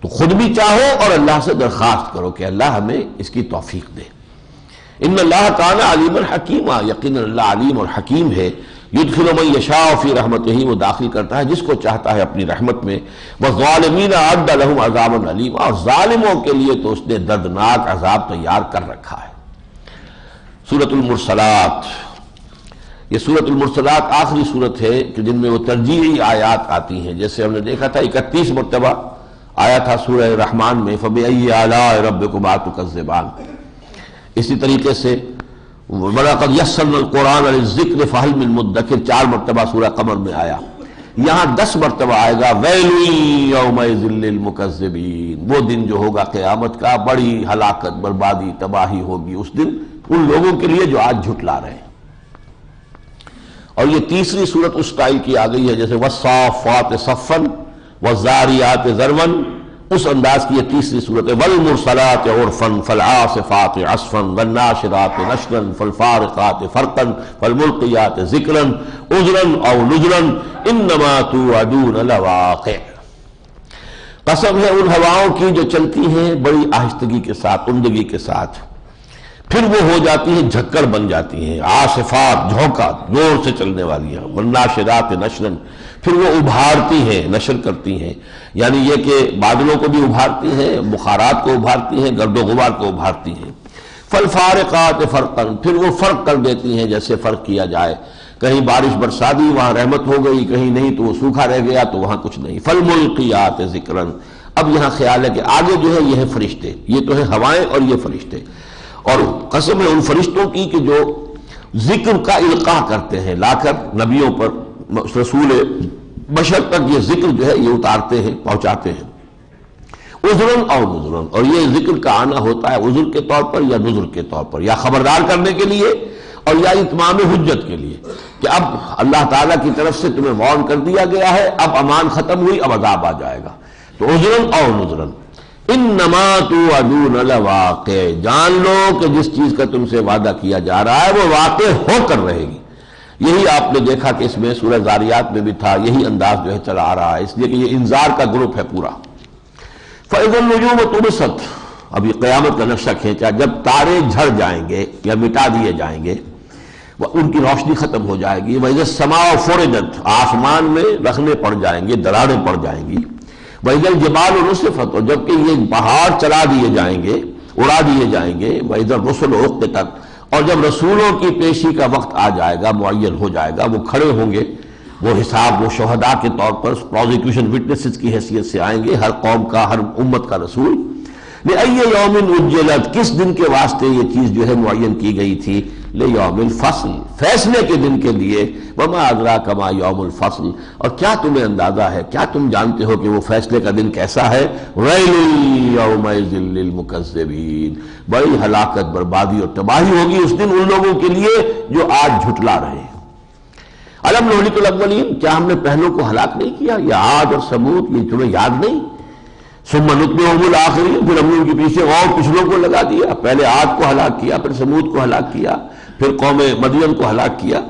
تو خود بھی چاہو اور اللہ سے درخواست کرو کہ اللہ ہمیں اس کی توفیق دے۔ ان اللہ کان علیما حکیما، یقینا اللہ علیم اور حکیم ہے. یدخل من یشاء فی رحمتہ، وہ داخل کرتا ہے جس کو چاہتا ہے اپنی رحمت میں. والظالمین اعد لهم عذابا علیما، اور ظالموں کے لیے تو اس نے دردناک عذاب تیار کر رکھا ہے. سورۃ المرسلات، یہ سورۃ المرسلات آخری سورت ہے کہ جن میں وہ ترجیحی آیات آتی ہیں. جیسے ہم نے دیکھا تھا 31 مرتبہ آیا تھا سورہ رحمان میں فَبِأَيِّ آلَاءِ رَبِّكُمَا تُكَذِّبَانِ. اسی طریقے سے وَلَقَدْ يَسَّرْنَا الْقُرْآنَ لِلذِّكْرِ فَهَلْ مِن مُدَّكِرٍ 4 مرتبہ سورہ قمر میں آیا. یہاں 10 مرتبہ آئے گا وَيْلٌ يَوْمَئِذٍ لِّلْمُكَذِّبِينَ. وہ دن جو ہوگا قیامت کا، بڑی ہلاکت، بربادی، تباہی ہوگی اس دن ان لوگوں کے لیے جو آج جھٹلا رہے ہیں. اور یہ تیسری صورت اس سٹائل کی آ گئی ہے جیسے وَالصَّافَّاتِ صَفًّا وَالزَّارِيَاتِ ذَرْوًا، اس انداز کی یہ تیسری صورت ہے. وَالْمُرْسَلَاتِ عُرْفًا فَالْعَاصِفَاتِ عَصْفًا وَالنَّاشِرَاتِ نَشْرًا فَالْفَارِقَاتِ فَرْقًا فَالْمُلْقِيَاتِ ذِكْرًا عُذْرًا أَوْ نُذْرًا إِنَّمَا تُوعَدُونَ لَوَاقِعٌ. قسم ہے ان ہواؤں کی جو چلتی ہیں بڑی آہستگی کے ساتھ، عمدگی کے ساتھ، پھر وہ ہو جاتی ہیں جھکڑ بن جاتی ہیں. عاصفات، جھونکا زور سے چلنے والی ہیں. والناشرات نشرًا، پھر وہ ابھارتی ہیں، نشر کرتی ہیں، یعنی یہ کہ بادلوں کو بھی ابھارتی ہیں، بخارات کو ابھارتی ہیں، گرد و غبار کو ابھارتی ہیں. فالفارقات فرقا، پھر وہ فرق کر دیتی ہیں جیسے فرق کیا جائے. کہیں بارش برسا دی وہاں رحمت ہو گئی، کہیں نہیں تو وہ سوکھا رہ گیا تو وہاں کچھ نہیں. فالملقیات ذکرا. اب یہاں خیال ہے کہ آگے جو ہے یہ ہے فرشتے، یہ تو ہے ہوائیں اور یہ فرشتے. اور قسم ہے ان فرشتوں کی کہ جو ذکر کا القاء کرتے ہیں، لا کر نبیوں پر، رسول بشر تک یہ ذکر جو ہے یہ اتارتے ہیں، پہنچاتے ہیں. عذرن اور نذرن، اور یہ ذکر کا آنا ہوتا ہے عذر کے طور پر یا نذر کے طور پر، یا خبردار کرنے کے لیے اور یا اتمام حجت کے لیے کہ اب اللہ تعالیٰ کی طرف سے تمہیں وارن کر دیا گیا ہے، اب امان ختم ہوئی، اب عذاب آ جائے گا. تو عذرن اور نذرن. انما توعدون لواقع، جان لو کہ جس چیز کا تم سے وعدہ کیا جا رہا ہے وہ واقع ہو کر رہے گی. یہی آپ نے دیکھا کہ اس میں سورہ زاریات میں بھی تھا، یہی انداز جو ہے چلا آ رہا ہے، اس لیے کہ یہ انذار کا گروپ ہے پورا. فَإِذَا النُّجُومُ طُمِسَتْ، اب یہ قیامت کا نقشہ کھینچا، جب تارے جھڑ جائیں گے یا مٹا دیے جائیں گے، ان کی روشنی ختم ہو جائے گی. وَإِذَا السَّمَاءُ فُرِجَتْ، آسمان میں رخنے پڑ جائیں گے، دراڑیں پڑ جائیں گی. وَإِذَا الْجِبَالُ نُسِفَتْ، اور جبکہ یہ پہاڑ چلا دیے جائیں گے، اڑا دیے جائیں گے. وَإِذَا الرُّسُلُ أُقِّتَتْ، اور جب رسولوں کی پیشی کا وقت آ جائے گا، معین ہو جائے گا، وہ کھڑے ہوں گے، وہ حساب، وہ شہداء کے طور پر پروزیکیوشن وٹنسز کی حیثیت سے آئیں گے، ہر قوم کا، ہر امت کا رسول. لِأَيِّ يَوْمٍ أُجِّلَتْ، کس دن کے واسطے یہ چیز جو ہے معین کی گئی تھی؟ لِيَوْمِ الْفَصْلِ، فیصلے کے دن کے لیے. وَمَا أَدْرَاكَ مَا يَوْمُ الْفَصْلِ، اور کیا تمہیں اندازہ ہے، کیا تم جانتے ہو کہ وہ فیصلے کا دن کیسا ہے؟ وَيْلٌ يَوْمَئِذٍ لِّلْمُكَذِّبِينَ، بڑی ہلاکت، بربادی اور تباہی ہوگی اس دن ان لوگوں کے لیے جو آج جھٹلا رہے ہیں. الم نہلک الاولین، کیا ہم نے پہلوں کو ہلاک نہیں کیا؟ یہ عاد اور ثمود، یہ تمہیں یاد نہیں؟ ثم نتبعهم الآخرین، پھر ہم نے ان کے پیچھے اور پچھلوں کو لگا دیا. پہلے عاد کو ہلاک کیا، پھر ثمود کو ہلاک کیا، پھر قوم مدین کو ہلاک کیا.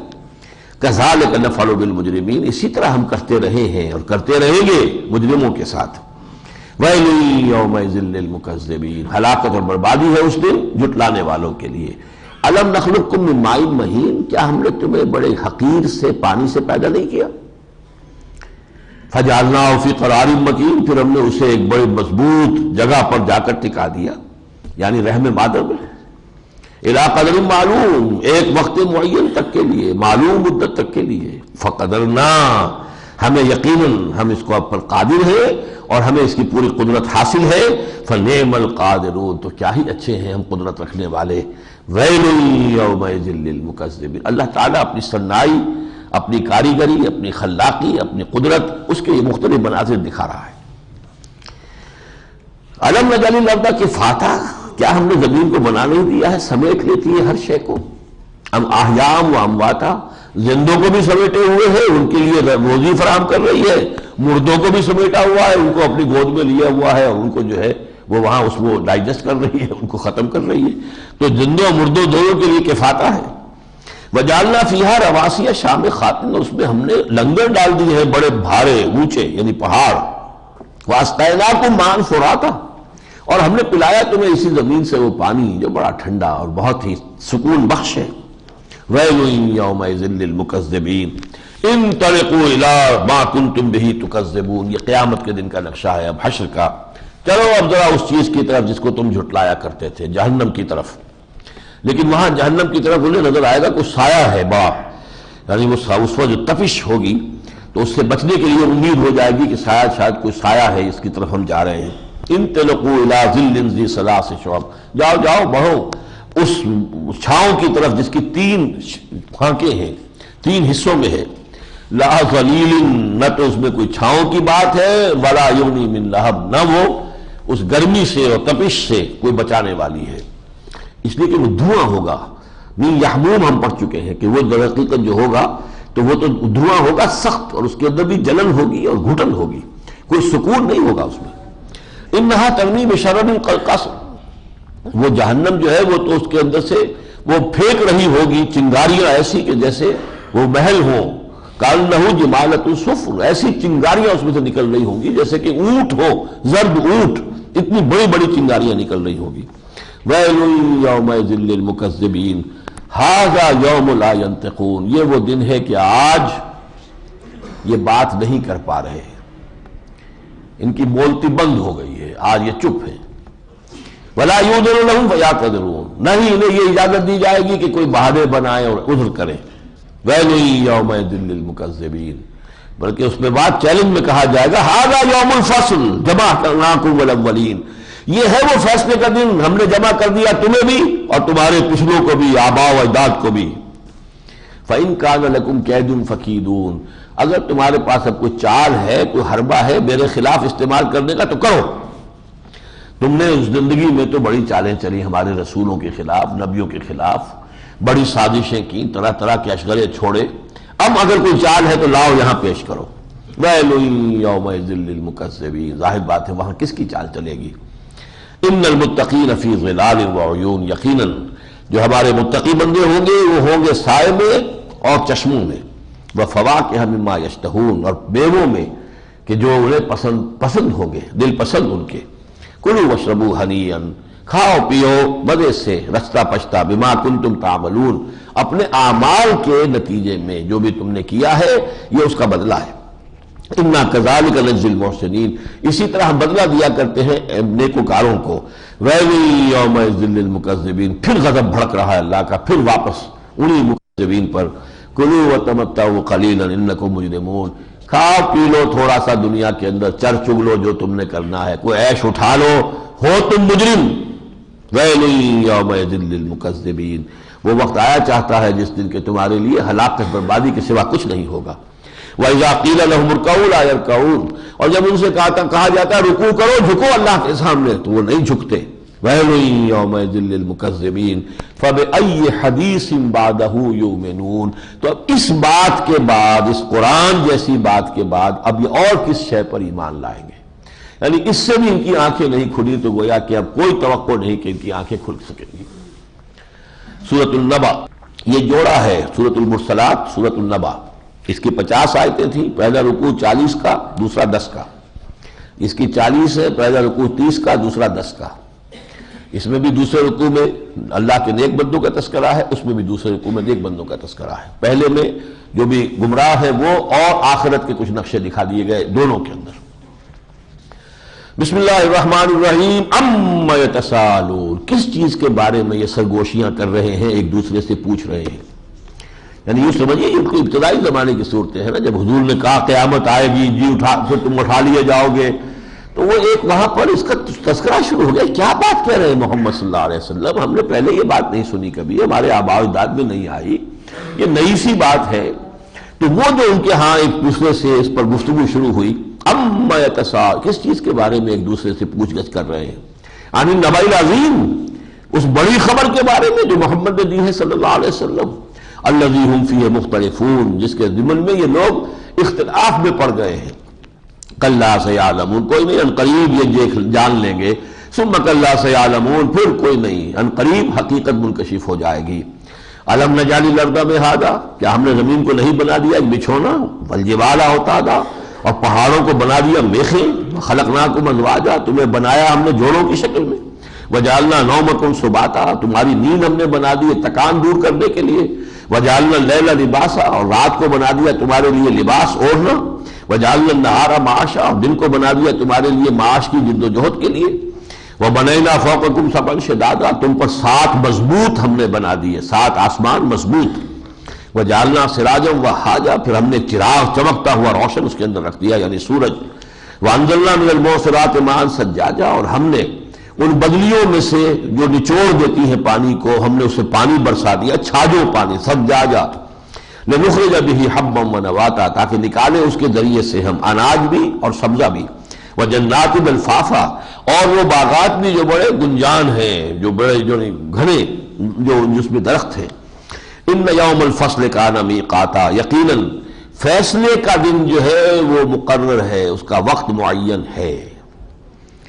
کذالک نفعل بالمجرمین، اسی طرح ہم کرتے رہے ہیں اور کرتے رہیں گے مجرموں کے ساتھ. ویل یومئذ للمکذبین، ہلاکت اور بربادی ہے اس دن جھٹلانے والوں کے لیے. الم نخلقکم من ماء مہین، کیا ہم نے تمہیں بڑے حقیر سے پانی سے پیدا نہیں کیا؟ فجعلناہ فی قرار مکین، پھر ہم نے اسے ایک بڑی مضبوط جگہ پر جا کر ٹکا دیا، یعنی رحم مادر میں. الی قدر معلوم، ایک وقت معین تک کے لیے، معلوم مدت تک کے لیے. فقدرنا، ہمیں یقیناً ہم اس کو اب پر قادر ہیں اور ہمیں اس کی پوری قدرت حاصل ہے. فنعم القادرون، تو کیا ہی اچھے ہیں ہم قدرت رکھنے والے. ویل یومئذ للمکذبین، اللہ تعالیٰ اپنی صنائی، اپنی کاریگری، اپنی خلاقی، اپنی قدرت، اس کے یہ مختلف مناظر دکھا رہا ہے. الم نجعل الارض کفاتا، کیا ہم نے زمین کو بنا نہیں دیا ہے، سمیٹ لیتی ہے ہر شے کو. ام احیاء و امواتا، زندوں کو بھی سمیٹے ہوئے ہیں، ان کے لیے روزی فراہم کر رہی ہے. مردوں کو بھی سمیٹا ہوا ہے، ان کو اپنی گود میں لیا ہوا ہے اور ان کو جو ہے وہ وہاں اس کو ڈائجسٹ کر رہی ہے، ان کو ختم کر رہی ہے. تو زندوں مردوں دونوں کے لیے کفاتا ہے. وجعلنا فیہا رواسیہ شامخات، اس میں ہم نے لنگر ڈال دیے ہیں بڑے بھارے اونچے، یعنی پہاڑ. واسقیناکم ماء فراتا، اور ہم نے پلایا تمہیں اسی زمین سے وہ پانی جو بڑا ٹھنڈا اور بہت ہی سکون بخش ہے۔ ویل یومئذ للمکذبین انطلقوا الی ما کنتم بہ تکذبون، یہ قیامت کے دن کا نقشہ ہے اب حشر کا۔ چلو اب ذرا اس چیز کی طرف جس کو تم جھٹلایا کرتے تھے، جہنم کی طرف۔ لیکن وہاں جہنم کی طرف انہیں نظر آئے گا کوئی سایہ ہے بڑا، یعنی وہ اس وقت جو تپش ہوگی تو اس سے بچنے کے لیے امید ہو جائے گی کہ شاید کوئی سایہ ہے اس کی طرف ہم جا رہے ہیں۔ انطلقوا الی ظل ذی ثلاث شعب، جاؤ جاؤ بڑھو اس چھاؤں کی طرف جس کی 3 پھانکیں ہیں، 3 حصوں میں ہے۔ لا ظلیل، نہ تو اس میں کوئی چھاؤں کی بات ہے، ولا یغنی من لہب، نہ وہ اس گرمی سے اور تپش سے کوئی بچانے والی ہے، اس لیے کہ وہ دھواں ہوگا۔ نہیں یحموم ہم پڑھ چکے ہیں کہ وہ در حقیقت جو ہوگا تو وہ تو دھواں ہوگا سخت، اور اس کے اندر بھی جلن ہوگی اور گھٹن ہوگی، کوئی سکون نہیں ہوگا اس میں۔ انہا ترمی بشرر کالقصر، وہ جہنم جو ہے وہ تو اس کے اندر سے وہ پھینک رہی ہوگی چنگاریاں ایسی کہ جیسے وہ محل ہوں، کانہ جمالۃ صفر، ایسی چنگاریاں اس میں سے نکل رہی ہوں گی جیسے کہ اونٹ ہو، زرد اونٹ، اتنی بڑی بڑی چنگاریاں نکل رہی ہوگی۔ ویل یومئذ للمکذبین ھذا یوم لا ینطقون، یہ وہ دن ہے کہ آج یہ بات نہیں کر پا رہے ہیں، ان کی بولتی بند ہو گئی ہے، آج یہ چپ ہے۔ ولا یؤذن لهم فیعتذرون، نہیں انہیں یہ اجازت دی جائے گی کہ کوئی بہانے بنائے اور عذر کرے۔ ویل یومئذ للمکذبین، بلکہ اس میں بات چیلنج میں کہا جائے گا ھذا یوم الفصل جمعناکم والاولین، یہ ہے وہ فیصلے کا دن، ہم نے جمع کر دیا تمہیں بھی اور تمہارے پچھلوں کو بھی، آباء و اجداد کو بھی۔ فَإِن كَانَ لَكُمْ كَيْدٌ فَكِيدُونِ، اگر تمہارے پاس اب کوئی چال ہے، کوئی حربہ ہے میرے خلاف استعمال کرنے کا تو کرو۔ تم نے اس زندگی میں تو بڑی چالیں چلی ہمارے رسولوں کے خلاف، نبیوں کے خلاف، بڑی سازشیں کی، طرح طرح کے اشغلے چھوڑے، اب اگر کوئی چال ہے تو لاؤ یہاں پیش کرو۔ ویل یومئذ للمکذبین، ظاہر بات ہے وہاں کس کی چال چلے گی۔ ان المتقین فی ظلال وعیون، یقیناً جو ہمارے متقی بندے ہوں گے وہ ہوں گے سائے میں اور چشموں میں، وفواکہ مما یشتہون، اور میووں میں کہ جو انہیں پسند ہوں گے، دل پسند ان کے۔ کلوا واشربوا ہنیئا، کھاؤ پیو مزے سے، رچتا پچتا، بما کنتم تعملون، اپنے اعمال کے نتیجے میں جو بھی تم نے کیا ہے یہ اس کا بدلہ ہے۔ انا کذالک نجزی المحسنین، اسی طرح ہم بدلہ دیا کرتے ہیں نیکوکاروں کو۔ ویل یومئذ للمکذبین، پھر غضب بھڑک رہا ہے اللہ کا، پھر واپس انہی مکذبین پر۔ کلوا وتمتعوا قلیلا انکم مجرمون، کھاؤ پی لو تھوڑا سا دنیا کے اندر، چر چگ لو جو تم نے کرنا ہے، کوئی عیش اٹھا لو، ہو تم مجرم۔ ویل یومئذ للمکذبین، وہ وقت آیا چاہتا ہے جس دن کہ تمہارے لیے ہلاکت بربادی کے سوا کچھ نہیں ہوگا۔ وَإِذَا قِيلَ لَهُمُ ارْكَعُوا لَا يَرْكَعُونَ، اور جب ان سے کہا جاتا ہے رکوع کرو، جھکو اللہ کے سامنے، تو وہ نہیں جھکتے۔ وَيْلٌ يَوْمَئِذٍ لِّلْمُكَذِّبِينَ فَبِأَيِّ حَدِيثٍ بَعْدَهُ يُؤْمِنُونَ، تو اب اس بات کے بعد، اس قرآن جیسی بات کے بعد اب یہ اور کس شے پر ایمان لائیں گے؟ یعنی اس سے بھی ان کی آنکھیں نہیں کھلی تو گویا کہ اب کوئی توقع نہیں کہ ان کی آنکھیں کھل سکیں گی۔ سورۃ النبأ، یہ جوڑا ہے سورۃ المرسلات، سورۃ النبأ، اس کی 50 آیتیں تھیں، پہلا رکوع 40 کا، دوسرا 10 کا۔ اس کی 40 ہے، پہلا رکوع 30 کا، دوسرا 10 کا۔ اس میں بھی دوسرے رکوع میں اللہ کے نیک بندوں کا تذکرہ ہے، اس میں بھی دوسرے رکوع میں نیک بندوں کا تذکرہ ہے۔ پہلے میں جو بھی گمراہ ہے وہ، اور آخرت کے کچھ نقشے دکھا دیے گئے دونوں کے اندر۔ بسم اللہ الرحمن الرحیم، عما یتساءلون، کس چیز کے بارے میں یہ سرگوشیاں کر رہے ہیں، ایک دوسرے سے پوچھ رہے ہیں۔ یعنی یہ سمجھیے ان کو ابتدائی زمانے کی صورتیں ہیں نا، جب حضور نے کہا قیامت آئے گی جی پھر تم اٹھا لیے جاؤ گے، تو وہ ایک وہاں پر اس کا تذکرہ شروع ہو گیا، کیا بات کہہ رہے ہیں محمد صلی اللہ علیہ وسلم، ہم نے پہلے یہ بات نہیں سنی کبھی، ہمارے آباء و اجداد میں نہیں آئی، یہ نئی سی بات ہے۔ تو وہ جو ان کے ہاں ایک دوسرے سے اس پر گفتگو شروع ہوئی، عما یتساءلون، کس چیز کے بارے میں ایک دوسرے سے پوچھ گچھ کر رہے ہیں، عن النبأ العظیم، اس بڑی خبر کے بارے میں جو محمد نے دی ہے صلی اللہ علیہ وسلم، الذی ہم فیہ مختلفون، جس کے ضمن میں یہ لوگ اختلاف میں پڑ گئے ہیں۔ کلا سیعلمون، کوئی نہیں، ان قریب یہ جان لیں گے، ثم کلا سیعلمون، پھر کوئی نہیں، ان قریب حقیقت منکشف ہو جائے گی۔ الم نجعل الارض مہادا، کیا ہم نے زمین کو نہیں بنا دیا ایک بچھونا، والجبال اوتادا، اور پہاڑوں کو بنا دیا میخیں، خلقناکم ازواجا، تمہیں بنایا ہم نے جوڑوں کی شکل میں، وجعلنا نومکم سباتا، تمہاری نیند ہم نے بنا دی تکان دور کرنے کے لیے، وجعلنا اللیل لباسا، اور رات کو بنا دیا تمہارے لیے لباس اوڑھنا، وجعلنا النہار معاشا، اور دن کو بنا دیا تمہارے لیے معاش کی جد و جہد کے لیے، وبنینا فوقکم سبعا شدادا، تم پر 7 مضبوط ہم نے بنا دیے، 7 آسمان مضبوط، وجعلنا سراجا وہاجا، پھر ہم نے چراغ چمکتا ہوا روشن اس کے اندر رکھ دیا یعنی سورج، وانزلنا من المعصرات ماء ثجاجا، اور ہم نے ان بدلیوں میں سے جو نچوڑ دیتی ہیں پانی کو، ہم نے اسے پانی برسا دیا، چھاجو پانی، ثجاجا، لنخرج به حبا ونباتا، تاکہ نکالے اس کے ذریعے سے ہم اناج بھی اور سبزہ بھی، وجنات الفافا، اور وہ باغات بھی جو بڑے گنجان ہیں، جو بڑے جو گھنے جو جس میں درخت ہیں، ان یوم الفصل کان میقاتا، یقیناً فیصلے کا دن جو ہے وہ مقرر ہے، اس کا وقت معین ہے،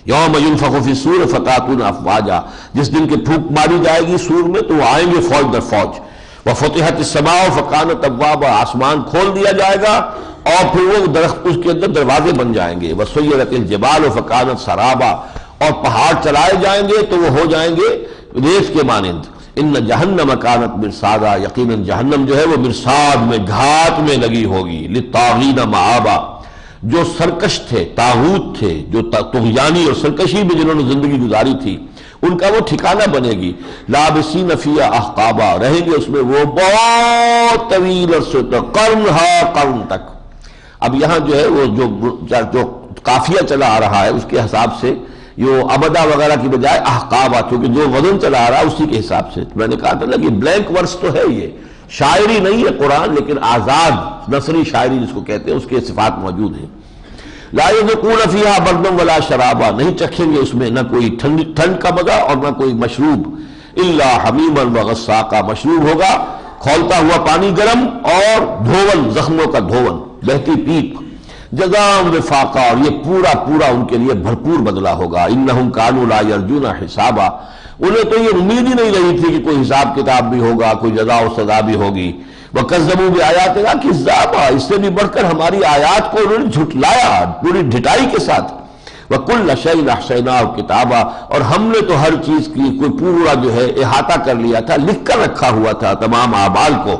یوم ینفخ فی الصور فتاتون افواجا، جس دن کے پھونک ماری جائے گی سور میں تو وہ آئیں گے فوج در فوج، وفتحت السماء فکانت ابوابا، آسمان کھول دیا جائے گا اور پھر وہ درخت اس کے اندر دروازے بن جائیں گے، وسیرت الجبال فکانت سرابا، اور پہاڑ چلائے جائیں گے تو وہ ہو جائیں گے ریت کے مانند، ان جہنم کانت مرصادا، یقیناً جہنم جو ہے وہ مرصاد میں گھات میں لگی ہوگی، للطاغین مآبا، جو سرکش تھے، طاغوت تھے، جو طغیانی اور سرکشی میں جنہوں نے زندگی گزاری تھی، ان کا وہ ٹھکانہ بنے گی، لابسین فیہا احقابا، رہیں گے اس میں وہ بہت طویل عرصے تک، قرنہا قرن تک۔ اب یہاں جو ہے وہ جو قافیہ چلا آ رہا ہے اس کے حساب سے یہ ابدا وغیرہ کی بجائے احقابہ، کیونکہ جو وزن چلا آ رہا ہے اسی کے حساب سے، میں نے کہا تھا نا کہ بلینک ورس تو ہے، یہ شاعری نہیں ہے قرآن، لیکن آزاد نثری شاعری جس کو کہتے ہیں اس کے صفات موجود ہیں۔ لا یذوقون فیہا بردا ولا شرابا، نہیں چکھیں گے اس میں نہ کوئی ٹھنڈ کا مزہ اور نہ کوئی مشروب، الا حمیما وغساقا، مشروب ہوگا کھولتا ہوا پانی گرم اور دھون، زخموں کا دھون، بہتی پیپ، جزاء وفاقا، اور یہ پورا پورا ان کے لیے بھرپور بدلہ ہوگا، انہم کانوا لا یرجون حسابا، انہیں تو یہ امید ہی نہیں رہی تھی کہ کوئی حساب کتاب بھی ہوگا، کوئی جزا و سزا بھی ہوگی، وَكَذَّبُوا بِآيَاتِنَا كِذَّابًا، اس سے بھی بڑھ کر ہماری آیات کو انہوں نے جھٹلایا پوری ڈھٹائی کے ساتھ، وَكُلَّ شَيْءٍ أَحْصَيْنَاهُ كِتَابًا، اور ہم نے تو ہر چیز کی کوئی پورا جو ہے احاطہ کر لیا تھا، لکھ کر رکھا ہوا تھا تمام اعمال کو،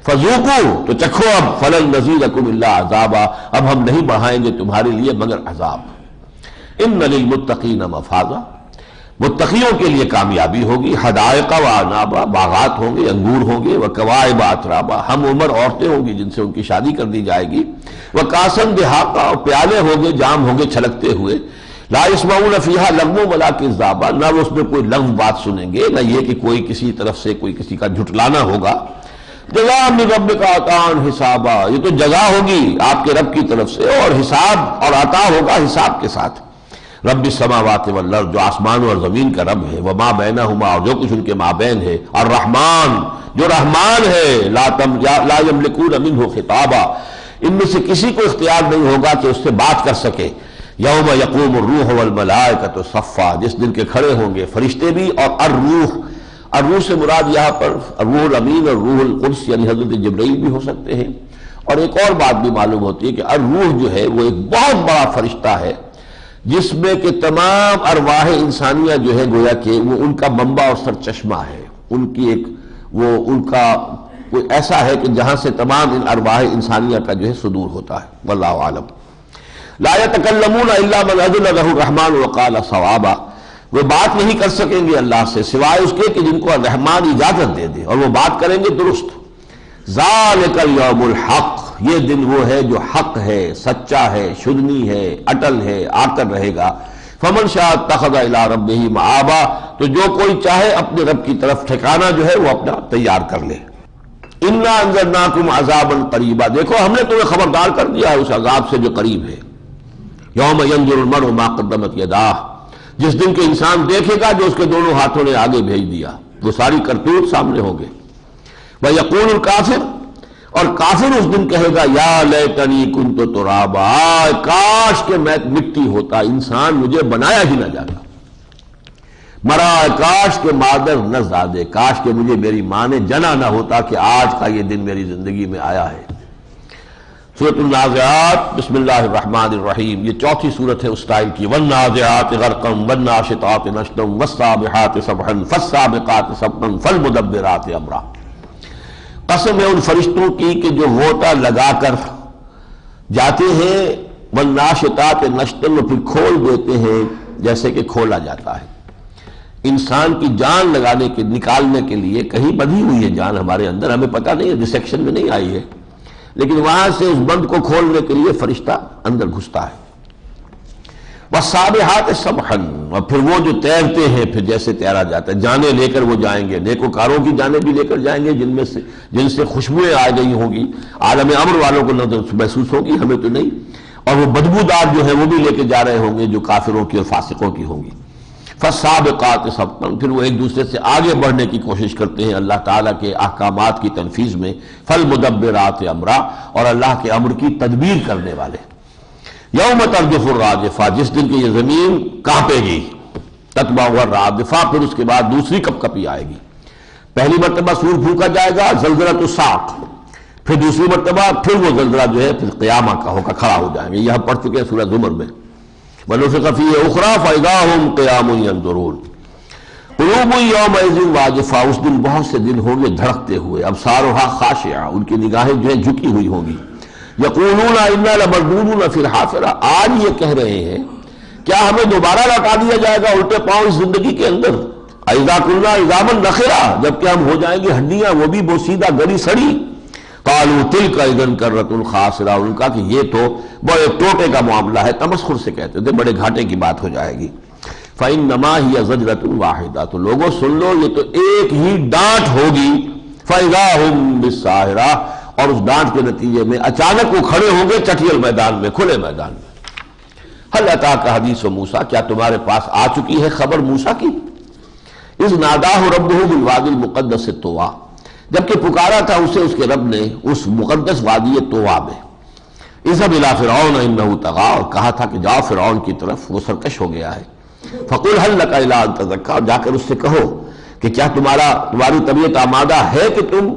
فَذُوقُوا، تو چکھو اب، فَلَن نَّزِيدَكُمْ إِلَّا عَذَابًا، اب ہم نہیں بڑھائیں گے تمہارے لیے مگر عذاب۔ إِنَّ لِلْمُتَّقِينَ مَفَازًا، متقیوں کے لیے کامیابی ہوگی، حدائق و انابا، باغات ہوں گے، انگور ہوں گے، وکواعب اترابا، ہم عمر عورتیں ہوں گی جن سے ان کی شادی کر دی جائے گی، وکاسن دہاقا، اور پیالے ہوں گے، جام ہوں گے چھلکتے ہوئے، لا یسمعون فیہا لغوا ولا کذابا، نہ وہ اس میں کوئی لغو بات سنیں گے، نہ یہ کہ کوئی کسی طرف سے کوئی کسی کا جھٹلانا ہوگا، جزاء من ربک عطاء حسابا، یہ تو جزا ہوگی آپ کے رب کی طرف سے اور حساب اور عطا ہوگا حساب کے ساتھ، رب السماوات والارض، جو آسمان اور زمین کا رب ہے، وما بینہما، اور جو کچھ ان کے مابین ہے، الرحمن، جو رحمان ہے، لا یملکون منہ خطابا، ان میں سے کسی کو اختیار نہیں ہوگا کہ اس سے بات کر سکے، یوم یقوم الروح والملائکۃ صفا، جس دن کے کھڑے ہوں گے فرشتے بھی اور الروح، الروح سے مراد یہاں پر روح الامین اور روح القدس یعنی حضرت جبرائیل بھی ہو سکتے ہیں، اور ایک اور بات بھی معلوم ہوتی ہے کہ الروح جو ہے وہ ایک بہت بڑا فرشتہ ہے جس میں کہ تمام ارواح انسانیہ جو ہے گویا کہ وہ ان کا منبع اور سرچشمہ ہے، ان کی ایک وہ ان کا کوئی ایسا ہے کہ جہاں سے تمام ان ارواح انسانیہ کا جو ہے صدور ہوتا ہے، واللہ عالم۔ لا یتکلمون الا من اذن له الرحمن وقال صوابا، وہ بات نہیں کر سکیں گے اللہ سے سوائے اس کے کہ جن کو الرحمن اجازت دے دے، اور وہ بات کریں گے درست۔ ذالک الیوم الحق، یہ دن وہ ہے جو حق ہے، سچا ہے، شدنی ہے، اٹل ہے، آ کر رہے گا۔ فمن شاء اتخذ الی ربہ مآبا، تو جو کوئی چاہے اپنے رب کی طرف ٹھکانہ جو ہے وہ اپنا تیار کر لے۔ انا انذرناکم عذابا قریبا، دیکھو ہم نے تمہیں خبردار کر دیا ہے اس عذاب سے جو قریب ہے۔ یوم ینظر المرء ما قدمت یداہ، جس دن کے انسان دیکھے گا جو اس کے دونوں ہاتھوں نے آگے بھیج دیا، وہ ساری کرتوت سامنے ہوں گے۔ وَيَقُولُ الْكَافِرُ، اور کافر اس دن کہے گا یا لیتنی کنت ترابا، کاش کہ میں مٹی ہوتا، انسان مجھے بنایا ہی نہ جاتا، مرا کاش کہ مادر نہ زادے، کاش کہ مجھے میری ماں نے جنا نہ ہوتا کہ آج کا یہ دن میری زندگی میں آیا ہے۔ سورۃ النازعات بسم اللہ الرحمن الرحیم، یہ چوتھی سورت ہے اس ٹائم کی۔ والنازعات غرقا والناشطات نشطا والسابحات سبحا فالسابقات سبقا فالمدبرات امرا۔ قسم ہے ان فرشتوں کی کہ جو غوطہ لگا کر جاتے ہیں، والناشطات نشطا، پھر کھول دیتے ہیں جیسے کہ کھولا جاتا ہے۔ انسان کی جان لگانے کے نکالنے کے لیے کہیں بندھی ہوئی ہے جان ہمارے اندر، ہمیں پتہ نہیں ہے، ڈسیکشن میں نہیں آئی ہے، لیکن وہاں سے اس بند کو کھولنے کے لیے فرشتہ اندر گھستا ہے۔ والسابحات سبحا، اور پھر وہ جو تیرتے ہیں پھر جیسے تیرا جاتا ہے، جانیں لے کر وہ جائیں گے، نیکوکاروں کی جانیں بھی لے کر جائیں گے جن سے خوشبوئیں آ گئی ہوں گی، عالم امر والوں کو نہ محسوس ہوگی، ہمیں تو نہیں، اور وہ بدبودار جو ہے وہ بھی لے کے جا رہے ہوں گے جو کافروں کی اور فاسقوں کی ہوں گی۔ فالسابقات سبقا، پھر وہ ایک دوسرے سے آگے بڑھنے کی کوشش کرتے ہیں اللہ تعالیٰ کے احکامات کی تنفیذ میں۔ فالمدبرات امرا، اور اللہ کے امر کی تدبیر کرنے والے۔ یوم ترجف الراجفہ، جس دن کی یہ زمین کانپے گی، تتبعها الرادفہ، پھر اس کے بعد دوسری کپکپی آئے گی۔ پہلی مرتبہ سور پھونکا جائے گا، زلزلۃ الساق، پھر دوسری مرتبہ پھر وہ زلزلہ جو ہے پھر قیامہ کا ہوگا، کھڑا ہو جائیں گے۔ یہ ہم پڑھ چکے ہیں سورہ زمر میں۔ وَنُفِخَ فِيهِ أُخْرَى فَإِذَا هُمْ قِيَامٌ يَنظُرُونَ قُلُوبٌ يَوْمَئِذٍ وَاجِفَةٌ، اس دن بہت سے دل ہوں گے دھڑکتے ہوئے، أَبْصَارُهَا خَاشِعَةٌ، ان کی نگاہیں جو ہیں جھکی ہوئی ہوں گی۔ يَقُولُونَ إِنَّا لَمَرْدُودُونَ فِي الْحَافِرَةِ، آج یہ کہہ رہے ہیں کیا ہمیں دوبارہ لوٹا دیا جائے گا الٹے پاؤں اس زندگی کے اندر؟ أَإِذَا كُنَّا عِظَامًا نَخِرَةً، جبکہ ہم ہو جائیں گے ہڈیاں، وہ بھی بوسیدہ گری سڑی۔ قالوا تلك اذا كرة خاسرة، ان کا کہ یہ تو بڑے ٹوٹے کا معاملہ ہے، تمسخر سے کہتے تھے، بڑے گھاٹے کی بات ہو جائے گی۔ فإنما هي زجرة واحدة، تو لوگوں سن لو یہ تو ایک ہی ڈانٹ ہوگی۔ فإذا هم بالساہرة، اور اس ڈانٹ کے نتیجے میں اچانک وہ کھڑے ہوں گے چٹیل میدان میں، کھلے میدان میں۔ هل أتاك حدیث موسیٰ، کیا تمہارے پاس آ چکی ہے خبر موسیٰ کی؟ اذ ناداه ربه بالوادی المقدس طویٰ، جبکہ پکارا تھا اسے اس کے رب نے اس مقدس وادی طویٰ میں۔ اذهب الى فرعون انه طغى، اور کہا تھا کہ جاؤ فرعون کی طرف، وہ سرکش ہو گیا ہے۔ فقل هل لك الى ان تزكى، جا کر اس سے کہو کہ کیا تمہاری طبیعت آمادہ ہے کہ تم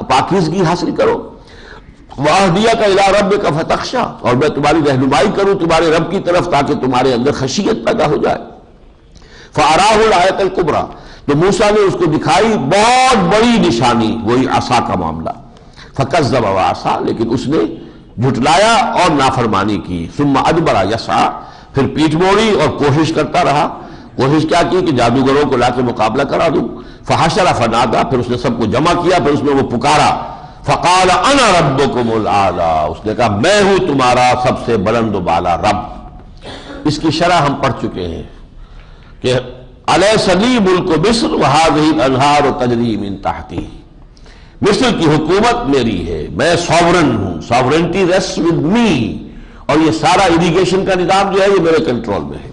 پاکیزگی حاصل کرو۔ واهديك الى ربك فتخشى، اور میں تمہاری رہنمائی کروں تمہارے رب کی طرف تاکہ تمہارے اندر خشیت پیدا ہو جائے۔ فاراه الآية الكبرى، تو موسیٰ نے اس کو دکھائی بہت بڑی نشانی، وہی عصا کا معاملہ۔ فکذب وعصا، لیکن اس نے جھٹلایا اور نافرمانی کی۔ ثم ادبر یسعی، پھر پیٹھ موڑی اور کوشش کرتا رہا۔ کوشش کیا کی کہ جادوگروں کو لا کے مقابلہ کرا دوں۔ فحشر فنادا، پھر اس نے سب کو جمع کیا، پھر اس میں وہ پکارا۔ فقال انا ربکم الاعلی، اس نے کہا میں ہوں تمہارا سب سے بلند و بالا رب۔ اس کی شرح ہم پڑھ چکے ہیں کہ الیس لی ملک مصر وہذہ الانہار تجری من تحتی، مصر کی حکومت میری ہے، میں ساورن ہوں، ساورنٹی ریسٹ ود می، اور یہ سارا ایریگیشن کا نظام جو ہے یہ میرے کنٹرول میں ہے۔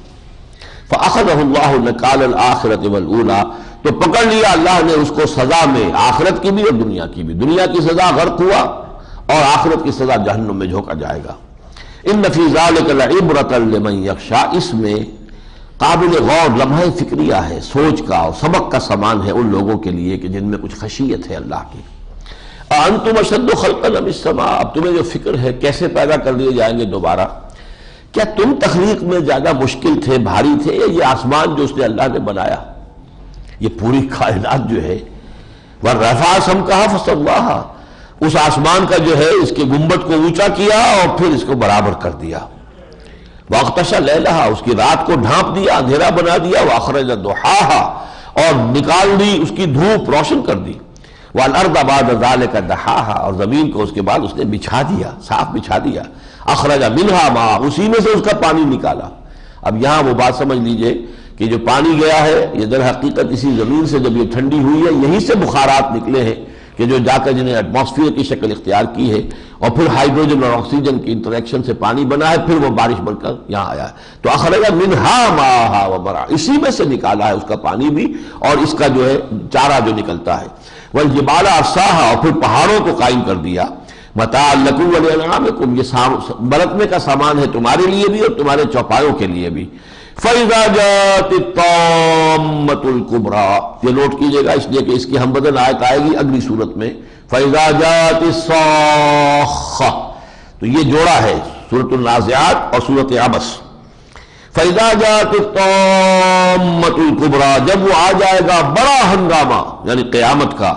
فاخذہ اللہ نکال الآخرۃ والاولیٰ، تو پکڑ لیا اللہ نے اس کو سزا میں، آخرت کی بھی اور دنیا کی بھی۔ دنیا کی سزا غرق ہوا اور آخرت کی سزا جہنم میں جھونکا جائے گا۔ ان فی ذلک لعبرۃ لمن یخشی، اس میں قابل غور لمحہ فکریہ ہے، سوچ کا اور سبق کا سامان ہے ان لوگوں کے لیے کہ جن میں کچھ خشیت ہے اللہ کی۔ انتم اشد خلقا ام السماء، اب تمہیں جو فکر ہے کیسے پیدا کر دیے جائیں گے دوبارہ، کیا تم تخلیق میں زیادہ مشکل تھے، بھاری تھے، یا یہ آسمان جو اس نے اللہ نے بنایا، یہ پوری کائنات جو ہے۔ ورفع سمکہا فسواہا، اس آسمان کا جو ہے اس کے گنبد کو اونچا کیا اور پھر اس کو برابر کر دیا۔ واغطش لیلہا، اس کی رات کو ڈھانپ دیا، اندھیرا بنا دیا۔ واخرج ضحاہا، اور نکال دی اس کی دھوپ، روشن کر دی۔ والارض بعد ذلک دحاہا، اور زمین کو اس کے بعد اس نے بچھا دیا، صاف بچھا دیا۔ اخرج منہا ماء، اسی میں سے اس کا پانی نکالا۔ اب یہاں وہ بات سمجھ لیجئے کہ جو پانی گیا ہے یہ در حقیقت اسی زمین سے جب یہ ٹھنڈی ہوئی ہے یہیں سے بخارات نکلے ہیں کہ جو جا کر جنہیں ایٹماسفیئر کی شکل اختیار کی ہے، اور پھر ہائیڈروجن اور آکسیجن کی انٹریکشن سے پانی بنا ہے، پھر وہ بارش بن کر یہاں آیا ہے۔ تو اخرج منہا ماءھا ومرعاھا، اسی میں سے نکالا ہے اس کا پانی بھی اور اس کا جو ہے چارہ جو نکلتا ہے۔ والجبال ارساھا، اور پھر پہاڑوں کو قائم کر دیا۔ متاعا لکم ولانعامکم، یہ برتنے کا سامان ہے تمہارے لیے بھی اور تمہارے چوپایوں کے لیے بھی۔ فَإِذَا جَاءَتِ الطَّامَّةُ الْكُبْرَىٰ، یہ نوٹ کیجئے گا اس لیے کہ اس کی ہم بدل آیت آئے گی اگلی صورت میں، فَإِذَا جَاءَتِ الصَّاخَّةُ، تو یہ جوڑا ہے سورۃ النازعات اور سورۃ عبس۔ فَإِذَا جَاءَتِ الطَّامَّةُ الْكُبْرَىٰ، جب وہ آ جائے گا بڑا ہنگامہ یعنی قیامت کا،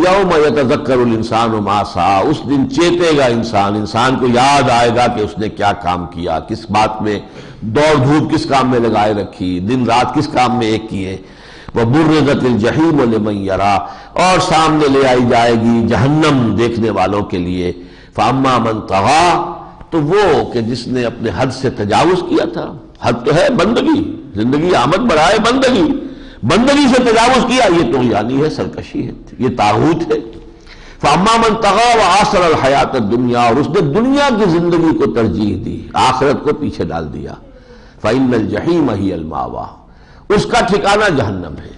یوم یتذکر الانسان ما سعی، اس دن چیتے گا انسان کو یاد آئے گا کہ اس نے کیا کام کیا، کس بات میں دوڑ دھوپ کس کام میں لگائے رکھی، دن رات کس کام میں ایک کیے۔ وبرزت الجحیم لمن یری، اور سامنے لے آئی جائے گی جہنم دیکھنے والوں کے لیے۔ فاما من طغی، تو وہ کہ جس نے اپنے حد سے تجاوز کیا تھا، حد تو ہے بندگی، زندگی آمد برائے بندگی سے تجاوز کیا، یہ طغیانی ہے، سرکشی ہے، یہ طاغوت ہے۔ فاما من طغی وآثر الحیات الدنیا، اور اس نے دنیا کی زندگی کو ترجیح دی، آخرت کو پیچھے ڈال دیا۔ فإن الجحیم ہی المأویٰ، اس کا ٹھکانہ جہنم ہے۔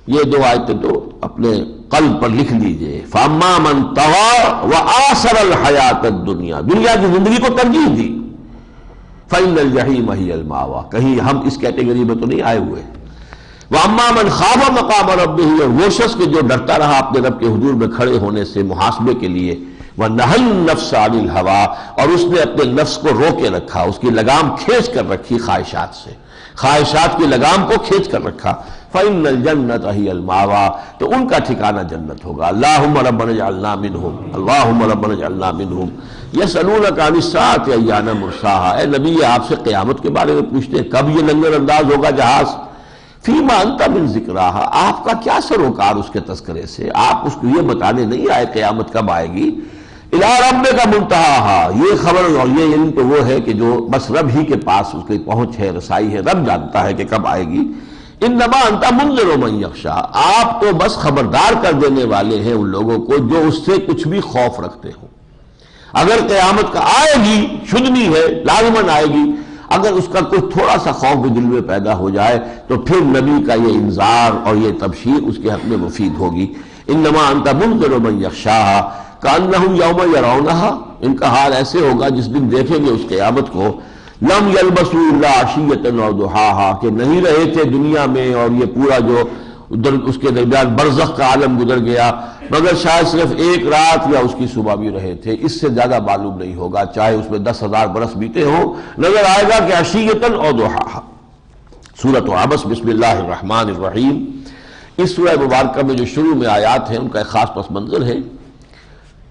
یہ دو آیتیں تو اپنے قلب پر لکھ لیجئے، فاما من طغی وآثر الحیات الدنیا، دنیا کی زندگی کو ترجیح دی، فإن الجحیم ہی المأویٰ، کہیں ہم اس کیٹیگری میں تو نہیں آئے ہوئے۔ وَأَمَّا مَنْ خَافَ مَقَامَ رَبِّهِ، اور وہ شخص کے جو ڈرتا رہا اپنے رب کے حضور میں کھڑے ہونے سے محاسبے کے لیے، وَنَهَى النَّفْسَ عَنِ الْهَوَىٰ، اور اس نے اپنے نفس کو روکے رکھا، اس کی لگام کھینچ کر رکھی خواہشات سے، خواہشات کی لگام کو کھینچ کر رکھا، فَإِنَّ الْجَنَّةَ هِيَ الْمَأْوَىٰ، تو ان کا ٹھکانہ جنت ہوگا۔ اللہم ربنا اجعلنا منہم، اللہم ربنا اجعلنا منہم۔ یسألونک عن الساعۃ ایان مرساہا، اے نبی آپ سے قیامت کے بارے میں پوچھتے ہیں کب یہ لنگر انداز ہوگا جہاز۔ فیما انت من ذکراہا، آپ کا کیا سروکار اس کے تذکرے سے، آپ اس کو یہ بتانے نہیں آئے قیامت کب آئے گی۔ الی ربک منتہاہا، یہ خبر اور یہ علم تو وہ ہے کہ جو بس رب ہی کے پاس اس کی پہنچ ہے، رسائی ہے، رب جانتا ہے کہ کب آئے گی۔ انما انت منذر من یخشی، آپ تو بس خبردار کر دینے والے ہیں ان لوگوں کو جو اس سے کچھ بھی خوف رکھتے ہوں۔ اگر قیامت کا آئے گی، شدنی ہے، لازماً آئے گی، اگر اس کا کوئی تھوڑا سا خوف بھی دل میں پیدا ہو جائے تو پھر نبی کا یہ انذار اور یہ تبشیر اس کے حق میں مفید ہوگی۔ انما انت منذر من یخشاہا کأنہم یوم یرونہا، ان کا حال ایسے ہوگا جس دن دیکھیں گے اس قیامت کو، لم یلبسوا الا عشیۃ و ضحاہا، کہ نہیں رہے تھے دنیا میں اور یہ پورا جو اس کے درمیان برزخ کا عالم گزر گیا، مگر شاید صرف ایک رات یا اس کی صبح بھی رہے تھے، اس سے زیادہ معلوم نہیں ہوگا، چاہے اس میں 10,000 برس بیتے ہوں، نظر آئے گا کہ عشیۃ و ضحاہا۔ سورۃ عبس، بسم اللہ الرحمن الرحیم۔ اس سورہ مبارکہ میں جو شروع میں آیات ہیں ان کا ایک خاص پس منظر ہے۔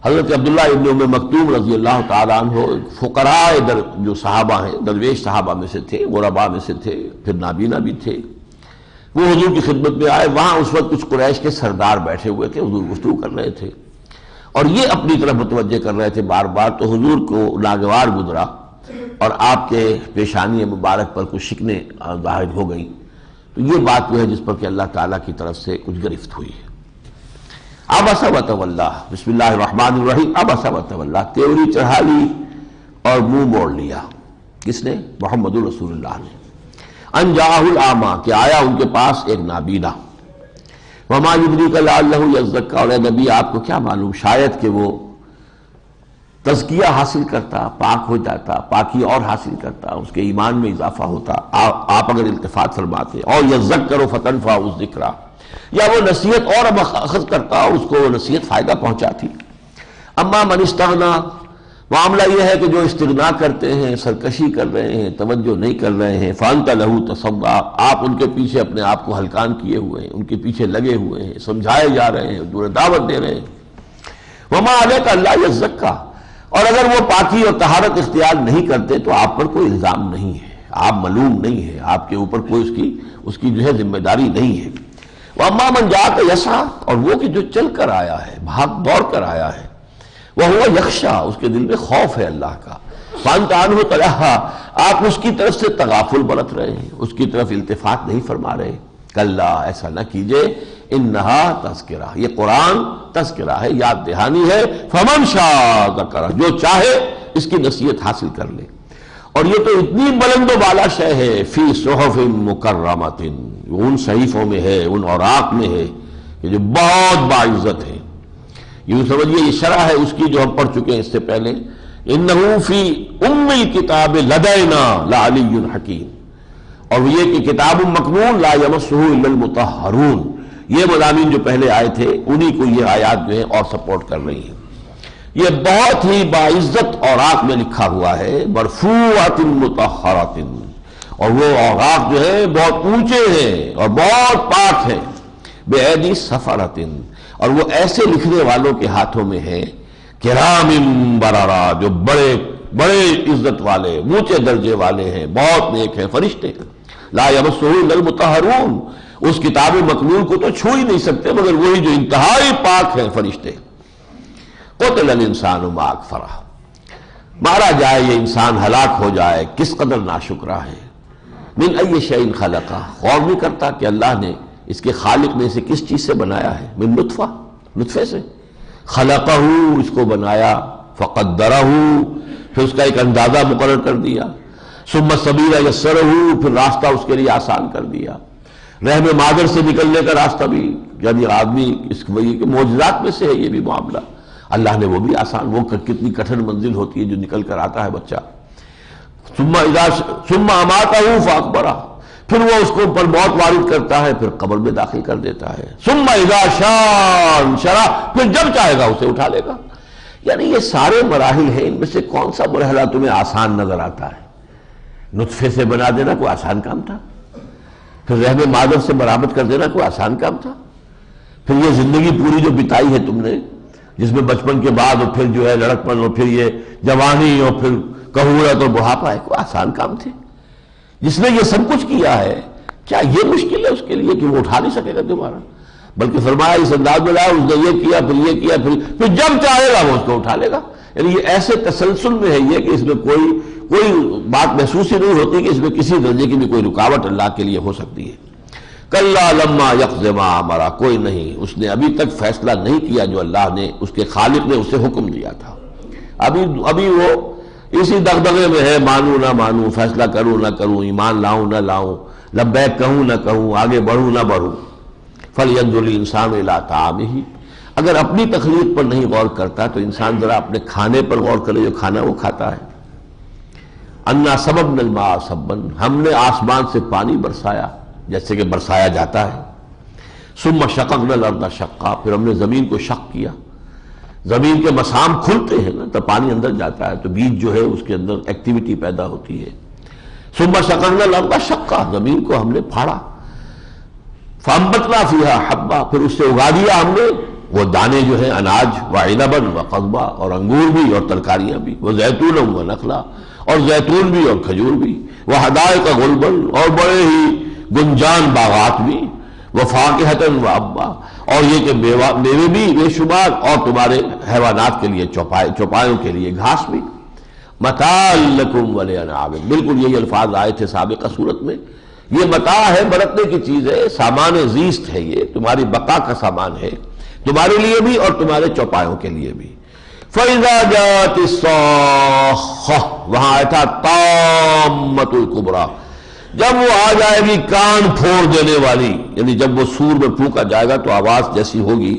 حضرت عبداللہ ابن ام مکتوم رضی اللہ تعالیٰ عنہ فقراء جو صحابہ ہیں، درویش صحابہ میں سے تھے، غرباء میں سے تھے، پھر نابینا بھی تھے، وہ حضور کی خدمت میں آئے۔ وہاں اس وقت کچھ قریش کے سردار بیٹھے ہوئے تھے، حضور گفتگو کر رہے تھے اور یہ اپنی طرف متوجہ کر رہے تھے بار بار، تو حضور کو ناگوار گزرا اور آپ کے پیشانی مبارک پر کچھ شکنیں ظاہر ہو گئیں۔ تو یہ بات وہ ہے جس پر کہ اللہ تعالیٰ کی طرف سے کچھ گرفت ہوئی ہے۔ عبس و تولی، بسم اللہ الرحمن الرحیم۔ عبس و تولی، تیوری چڑھا لی اور منہ موڑ لیا، کس نے؟ محمد رسول اللہ نے۔ ان جاءہ الاعمی، کہ آیا ان کے پاس ایک نابینا۔ وما یدریک لعلہ یزکی، اور اے نبی آپ کو کیا معلوم شاید کہ وہ تزکیہ حاصل کرتا، پاک ہو جاتا، پاکی اور حاصل کرتا، اس کے ایمان میں اضافہ ہوتا، آپ اگر التفات فرماتے، اور یذکر فتنفع الذکریٰ، یا وہ نصیحت اور اخذ کرتا، اس کو وہ نصیحت فائدہ پہنچاتی۔ اما من استغنی، معاملہ یہ ہے کہ جو استغنا کرتے ہیں، سرکشی کر رہے ہیں، توجہ نہیں کر رہے ہیں، فانت لہ تصدی، آپ ان کے پیچھے اپنے آپ کو ہلکان کیے ہوئے ہیں، ان کے پیچھے لگے ہوئے ہیں، سمجھائے جا رہے ہیں، دعوت دے رہے ہیں۔ وما علیک الا یزکی، اور اگر وہ پاکی اور طہارت اختیار نہیں کرتے تو آپ پر کوئی الزام نہیں ہے، آپ ملوم نہیں ہے، آپ کے اوپر کوئی اس کی جو ہے ذمہ داری نہیں ہے۔ وَأَمَّا مَنْ جَاءَكَ يَسْعَىٰ، اور وہ کہ جو چل کر آیا ہے، بھاگ دوڑ کر آیا ہے، وَهُوَ يَخْشَىٰ، اس کے دل میں خوف ہے اللہ کا، فَأَنْتَ عَنْهُ تَلَهَّىٰ، آپ اس کی طرف سے تغافل برت رہے ہیں، اس کی طرف التفات نہیں فرما رہے۔ کلا، ایسا نہ کیجئے، انہا تذکرہ، یہ قرآن تذکرہ ہے، یاد دہانی ہے، فَمَنْ شَاءَ ذَكَرَ، جو چاہے اس کی نصیحت حاصل کر لے۔ اور یہ تو اتنی بلند و بالا شے ہے، فی صحف مکرمۃ، ان صحیفوں میں ہے، ان اوراق میں ہے کہ جو بہت باعزت ہے۔ یوں سمجھیے یہ شرح ہے اس کی جو ہم پڑھ چکے ہیں اس سے پہلے، انہ فی ام الکتاب لدینا لعلی حکیم، اور وہ یہ کہ کتاب مکنون لا یمسہ الا المطہرون، یہ مضامین جو پہلے آئے تھے انہی کو یہ آیات جو ہیں اور سپورٹ کر رہی ہیں۔ یہ بہت ہی باعزت اوراق میں لکھا ہوا ہے، مرفوعۃ مطہرۃ، اور وہ اوراق جو ہیں بہت اونچے ہیں اور بہت پاک ہیں، بِأَيْدِي سَفَرَةٍ، اور وہ ایسے لکھنے والوں کے ہاتھوں میں ہیں کرام بررا، جو بڑے بڑے عزت والے اونچے درجے والے ہیں، بہت نیک ہیں، فرشتے ہیں۔ لا یمسہ الا المطہرون، اس کتاب مکنون کو تو چھو ہی نہیں سکتے مگر وہی جو انتہائی پاک ہیں، فرشتے۔ قتل الانسان ما اکفرہ، مارا جائے یہ انسان، ہلاک ہو جائے، کس قدر ناشکرا ہے۔ من ای شیء خلقہ، غور نہیں کرتا کہ اللہ نے اس کے خالق نے اسے کس چیز سے بنایا ہے، من نطفہ، نطفے سے، خلقہ، اس کو بنایا، فقدرہ، پھر اس کا ایک اندازہ مقرر کر دیا، ثم السبیل یسرہ، پھر راستہ اس کے لیے آسان کر دیا، رحم مادر سے نکلنے کا راستہ بھی، یعنی آدمی اس وہی کے معجزات میں سے ہے یہ بھی معاملہ، اللہ نے وہ بھی آسان، وہ کتنی کٹھن منزل ہوتی ہے جو نکل کر آتا ہے بچہ، ثم اماتہ فاقبرہ، پھر وہ اس کو پر موت وارد کرتا ہے، پھر قبر میں داخل کر دیتا ہے، ثم اذا شاء انشرہ، پھر جب چاہے گا اسے اٹھا لے گا۔ یعنی یہ سارے مراحل ہیں، ان میں سے کون سا مرحلہ تمہیں آسان نظر آتا ہے؟ نطفے سے بنا دینا کوئی آسان کام تھا؟ پھر رحم مادر سے برآمد کر دینا کوئی آسان کام تھا؟ پھر یہ زندگی پوری جو بتائی ہے تم نے، جس میں بچپن کے بعد اور پھر جو ہے لڑکپن اور پھر یہ جوانی اور پھر کہولت اور بڑھاپا ہے، کوئی آسان کام تھے؟ جس نے یہ سب کچھ کیا ہے، کیا یہ مشکل ہے اس کے لیے کہ وہ اٹھا نہیں سکے گا دوبارہ؟ بلکہ فرمایا اس انداز میں لایا، اس نے یہ کیا، پھر جب چاہے گا وہ اس کو اٹھا لے گا۔ یعنی یہ ایسے تسلسل میں ہے یہ کہ اس میں کوئی بات محسوس ہی نہیں ہوتی کہ اس میں کسی درجے کی بھی کوئی رکاوٹ اللہ کے لیے ہو سکتی ہے۔ کلا لما یقض ما امر، کوئی نہیں، اس نے ابھی تک فیصلہ نہیں کیا جو اللہ نے، اس کے خالق نے اسے حکم دیا تھا، ابھی وہ اسی دغدغے میں ہے، مانوں نہ مانوں، فیصلہ کروں نہ کروں، ایمان لاؤں نہ لاؤں، لبیک کہوں نہ کہوں، آگے بڑھوں نہ بڑھوں۔ فَلْيَنظُرِ الْإِنسَانُ إِلَىٰ طَعَامِهِ، اگر اپنی تخلیق پر نہیں غور کرتا تو انسان ذرا اپنے کھانے پر غور کرے، جو کھانا وہ کھاتا ہے۔ اَنَّا صَبَبْنَا الْمَاءَ صَبًّا، ہم نے آسمان سے پانی برسایا جیسے کہ برسایا جاتا ہے۔ ثُمَّ شَقَقْنَا الْأَرْضَ شَقًّا، پھر ہم نے زمین کو شق کیا، زمین کے مسام کھلتے ہیں نا تو پانی اندر جاتا ہے، تو بیج جو ہے اس کے اندر ایکٹیویٹی پیدا ہوتی ہے۔ ثُمَّ شَقَقْنَا الْأَرْضَ شَقًّا، زمین کو ہم نے پھاڑا، فَأَنبَتْنَا فِيهَا حَبًّا، پھر اس سے اگا دیا ہم نے وہ دانے جو ہیں اناج، وَعِنَبًا وَقَضْبًا، اور انگور بھی اور ترکاریاں بھی، وَزَيْتُونًا وَنَخْلًا، اور زیتون بھی اور کھجور بھی، وَحَدَائِقَ غُلْبًا، اور بڑے ہی گنجان باغات بھی، وَفَاكِهَةً وَأَبًّا، اور یہ کہ میوے بھی بے شمار، اور تمہارے حیوانات کے لیے چوپایوں کے لیے گھاس بھی، متاع لکم ولانعامکم، بالکل یہی الفاظ آئے تھے سابقہ صورت میں، یہ متاع ہے، برتنے کی چیز ہے، سامان زیست ہے، یہ تمہاری بقا کا سامان ہے، تمہارے لیے بھی اور تمہارے چوپایوں کے لیے بھی۔ فَإِذَا جَاءَتِ الصَّاخَّةُ، وہاں آیا تھا طامۃ الکبریٰ، جب وہ آ جائے گی کان پھوڑ دینے والی، یعنی جب وہ سور میں پھونکا جائے گا تو آواز جیسی ہوگی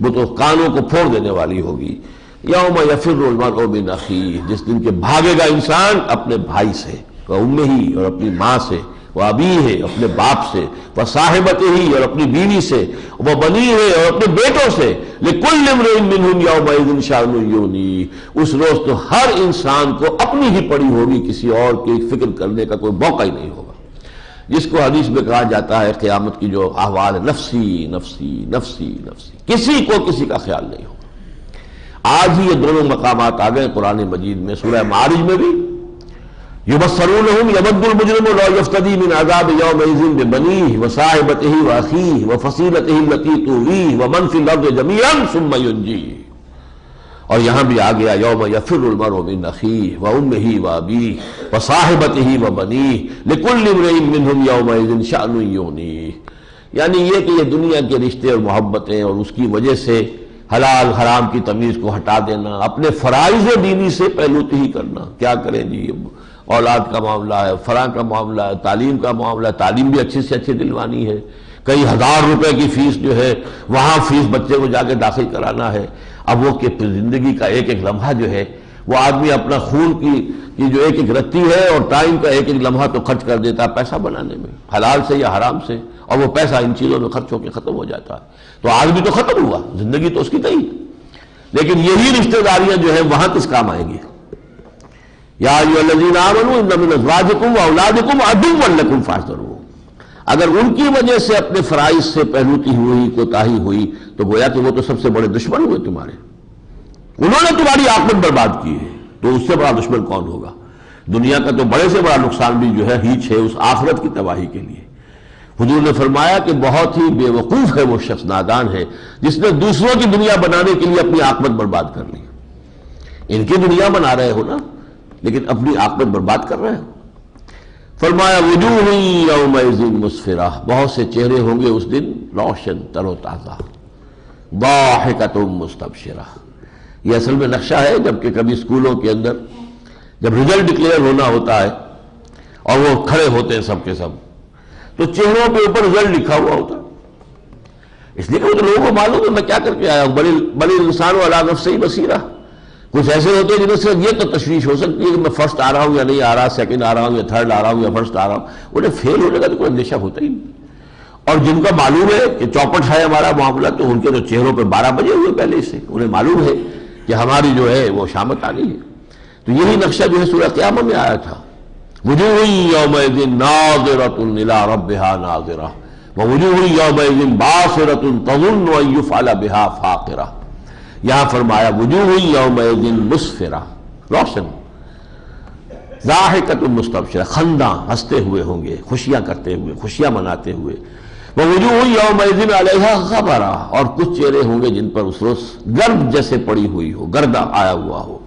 وہ تو کانوں کو پھوڑ دینے والی ہوگی۔ یوم یفر المرء من اخیہ، جس دن کے بھاگے گا انسان اپنے بھائی سے، وامہ، اور اپنی ماں سے، وابیہ، اپنے باپ سے، وصاحبتہ، اور اپنی بیوی سے، وبنیہ، اور اپنے بیٹوں سے، لکل امرئ منہم یومئذ شأن یغنیہ، اس روز تو ہر انسان کو اپنی ہی پڑی ہوگی، کسی اور کی فکر کرنے کا کوئی موقع ہی نہیں ہوگا، جس کو حدیث میں کہا جاتا ہے قیامت کی جو احوال ہے، نفسی نفسی نفسی نفسی، کسی کو کسی کا خیال نہیں ہوگا۔ آج ہی یہ دونوں مقامات آ گئے قرآن مجید میں، سورہ معارج میں بھی، یبصرونہم یود المجرم لا یفتدی من عذاب یومئذ ببنیہ وصاحبتہ واخیہ وفصیلتہ التی تؤویہ ومن فی الارض جمیعا ثم ینجیہ، اور یہاں بھی آ گیا یوم یفر المرء من اخیہ وامہ وابیہ وصاحبتہ وبنیہ لکل امرئ منہم یومئذ شأن یغنیہ، یعنی یہ کہ یہ دنیا کے رشتے اور محبتیں اور اس کی وجہ سے حلال حرام کی تمیز کو ہٹا دینا، اپنے فرائض دینی سے پہلوتی کرنا، کیا کریں جی، اولاد کا معاملہ ہے، فلاں کا معاملہ ہے، تعلیم کا معاملہ ہے، تعلیم بھی اچھی سے اچھی دلوانی ہے، کئی ہزار روپے کی فیس جو ہے وہاں فیس بچے کو جا کے داخل کرانا ہے، اب وہ کہ زندگی کا ایک ایک لمحہ جو ہے وہ آدمی اپنا خون کی جو ایک ایک رتی ہے اور ٹائم کا ایک ایک لمحہ تو خرچ کر دیتا ہے پیسہ بنانے میں، حلال سے یا حرام سے، اور وہ پیسہ ان چیزوں میں خرچ ہو کے ختم ہو جاتا ہے۔ تو آدمی تو ختم ہوا، زندگی تو اس کی گئی، لیکن یہی رشتہ داریاں جو ہیں وہاں کس کام آئیں گی؟ یا ایھا الذین آمنوا ان من ازواجکم واولادکم عدوا لکم فاحذروہ، اگر ان کی وجہ سے اپنے فرائض سے پہلوتی ہوئی، کوتاہی ہوئی، تو گویا کہ وہ تو سب سے بڑے دشمن ہوئے تمہارے، انہوں نے تمہاری عاقبت برباد کی ہے، تو اس سے بڑا دشمن کون ہوگا؟ دنیا کا تو بڑے سے بڑا نقصان بھی جو ہے ہیچ ہے اس آخرت کی تباہی کے لیے۔ حضور نے فرمایا کہ بہت ہی بے وقوف ہے وہ شخص، نادان ہے، جس نے دوسروں کی دنیا بنانے کے لیے اپنی عاقبت برباد کر لی۔ ان کی دنیا بنا رہے ہو نا، لیکن اپنی عاقبت برباد کر رہے ہو۔ فرمایا وجوہ یومئذ مسفرہ، بہت سے چہرے ہوں گے اس دن روشن تر و تازہ، ضاحکۃ مستبشرہ۔ یہ اصل میں نقشہ ہے جبکہ کبھی اسکولوں کے اندر جب رزلٹ ڈکلیئر ہونا ہوتا ہے اور وہ کھڑے ہوتے ہیں سب کے سب، تو چہروں کے اوپر رزلٹ لکھا ہوا ہوتا ہے، اس لیے کہ وہ تو لوگوں کو معلوم ہے میں کیا کر کے آیا ہوں، بل الانسان علی نفسہ بصیرہ۔ کچھ ایسے ہوتے ہیں جنہیں صرف یہ تو تشویش ہو سکتی ہے کہ میں فرسٹ آ رہا ہوں یا نہیں آ رہا، سیکنڈ آ رہا ہوں یا تھرڈ آ رہا ہوں یا فرسٹ آ رہا ہوں، انہیں فیل ہونے کا تو کوئی اندیشہ ہوتا ہی نہیں۔ اور جن کا معلوم ہے کہ چوپٹ ہے ہمارا معاملہ، تو ان کے تو چہروں پہ 12 بجے ہوئے پہلے سے، انہیں معلوم ہے کہ ہماری جو ہے وہ شامت آنی ہے۔ تو یہی نقشہ جو ہے سورہ قیامہ میں آیا تھا، وجوہ یومئذ ناظرۃ الی ربہا ناظرہ ووجوہ یومئذ باسرۃ تظن ان یفعل بہا فاقرہ۔ یہاں فرمایا وجوہ یومئذ مسفرہ، روشن، ضاحکۃ مستبشرہ، خنداں، ہنستے ہوئے ہوں گے، خوشیاں کرتے ہوئے، خوشیاں مناتے ہوئے۔ ووجوہ یومئذ علیہا غبرہ، اور کچھ چہرے ہوں گے جن پر اس روز گرد جیسے پڑی ہوئی ہو، گردہ آیا ہوا ہو،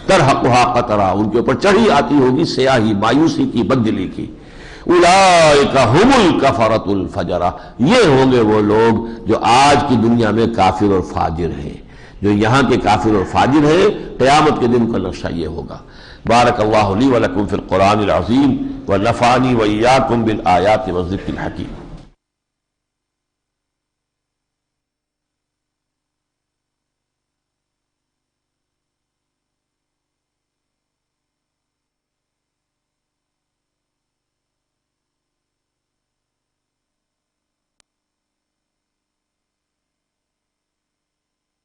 ترہقھا قطرہ، ان کے اوپر چڑھی آتی ہوگی سیاہی، مایوسی کی، بددلی کی۔ اولئک ھم الکفرۃ الفجرہ، یہ ہوں گے وہ لوگ جو آج کی دنیا میں کافر اور فاجر ہیں، جو یہاں کے کافر اور فاجر ہیں، قیامت کے دن کا نقشہ یہ ہوگا۔ بارک اللہ لی ولکم فی القرآن العظیم ونفعنی وإیاکم بالآیات والذکر الحکیم۔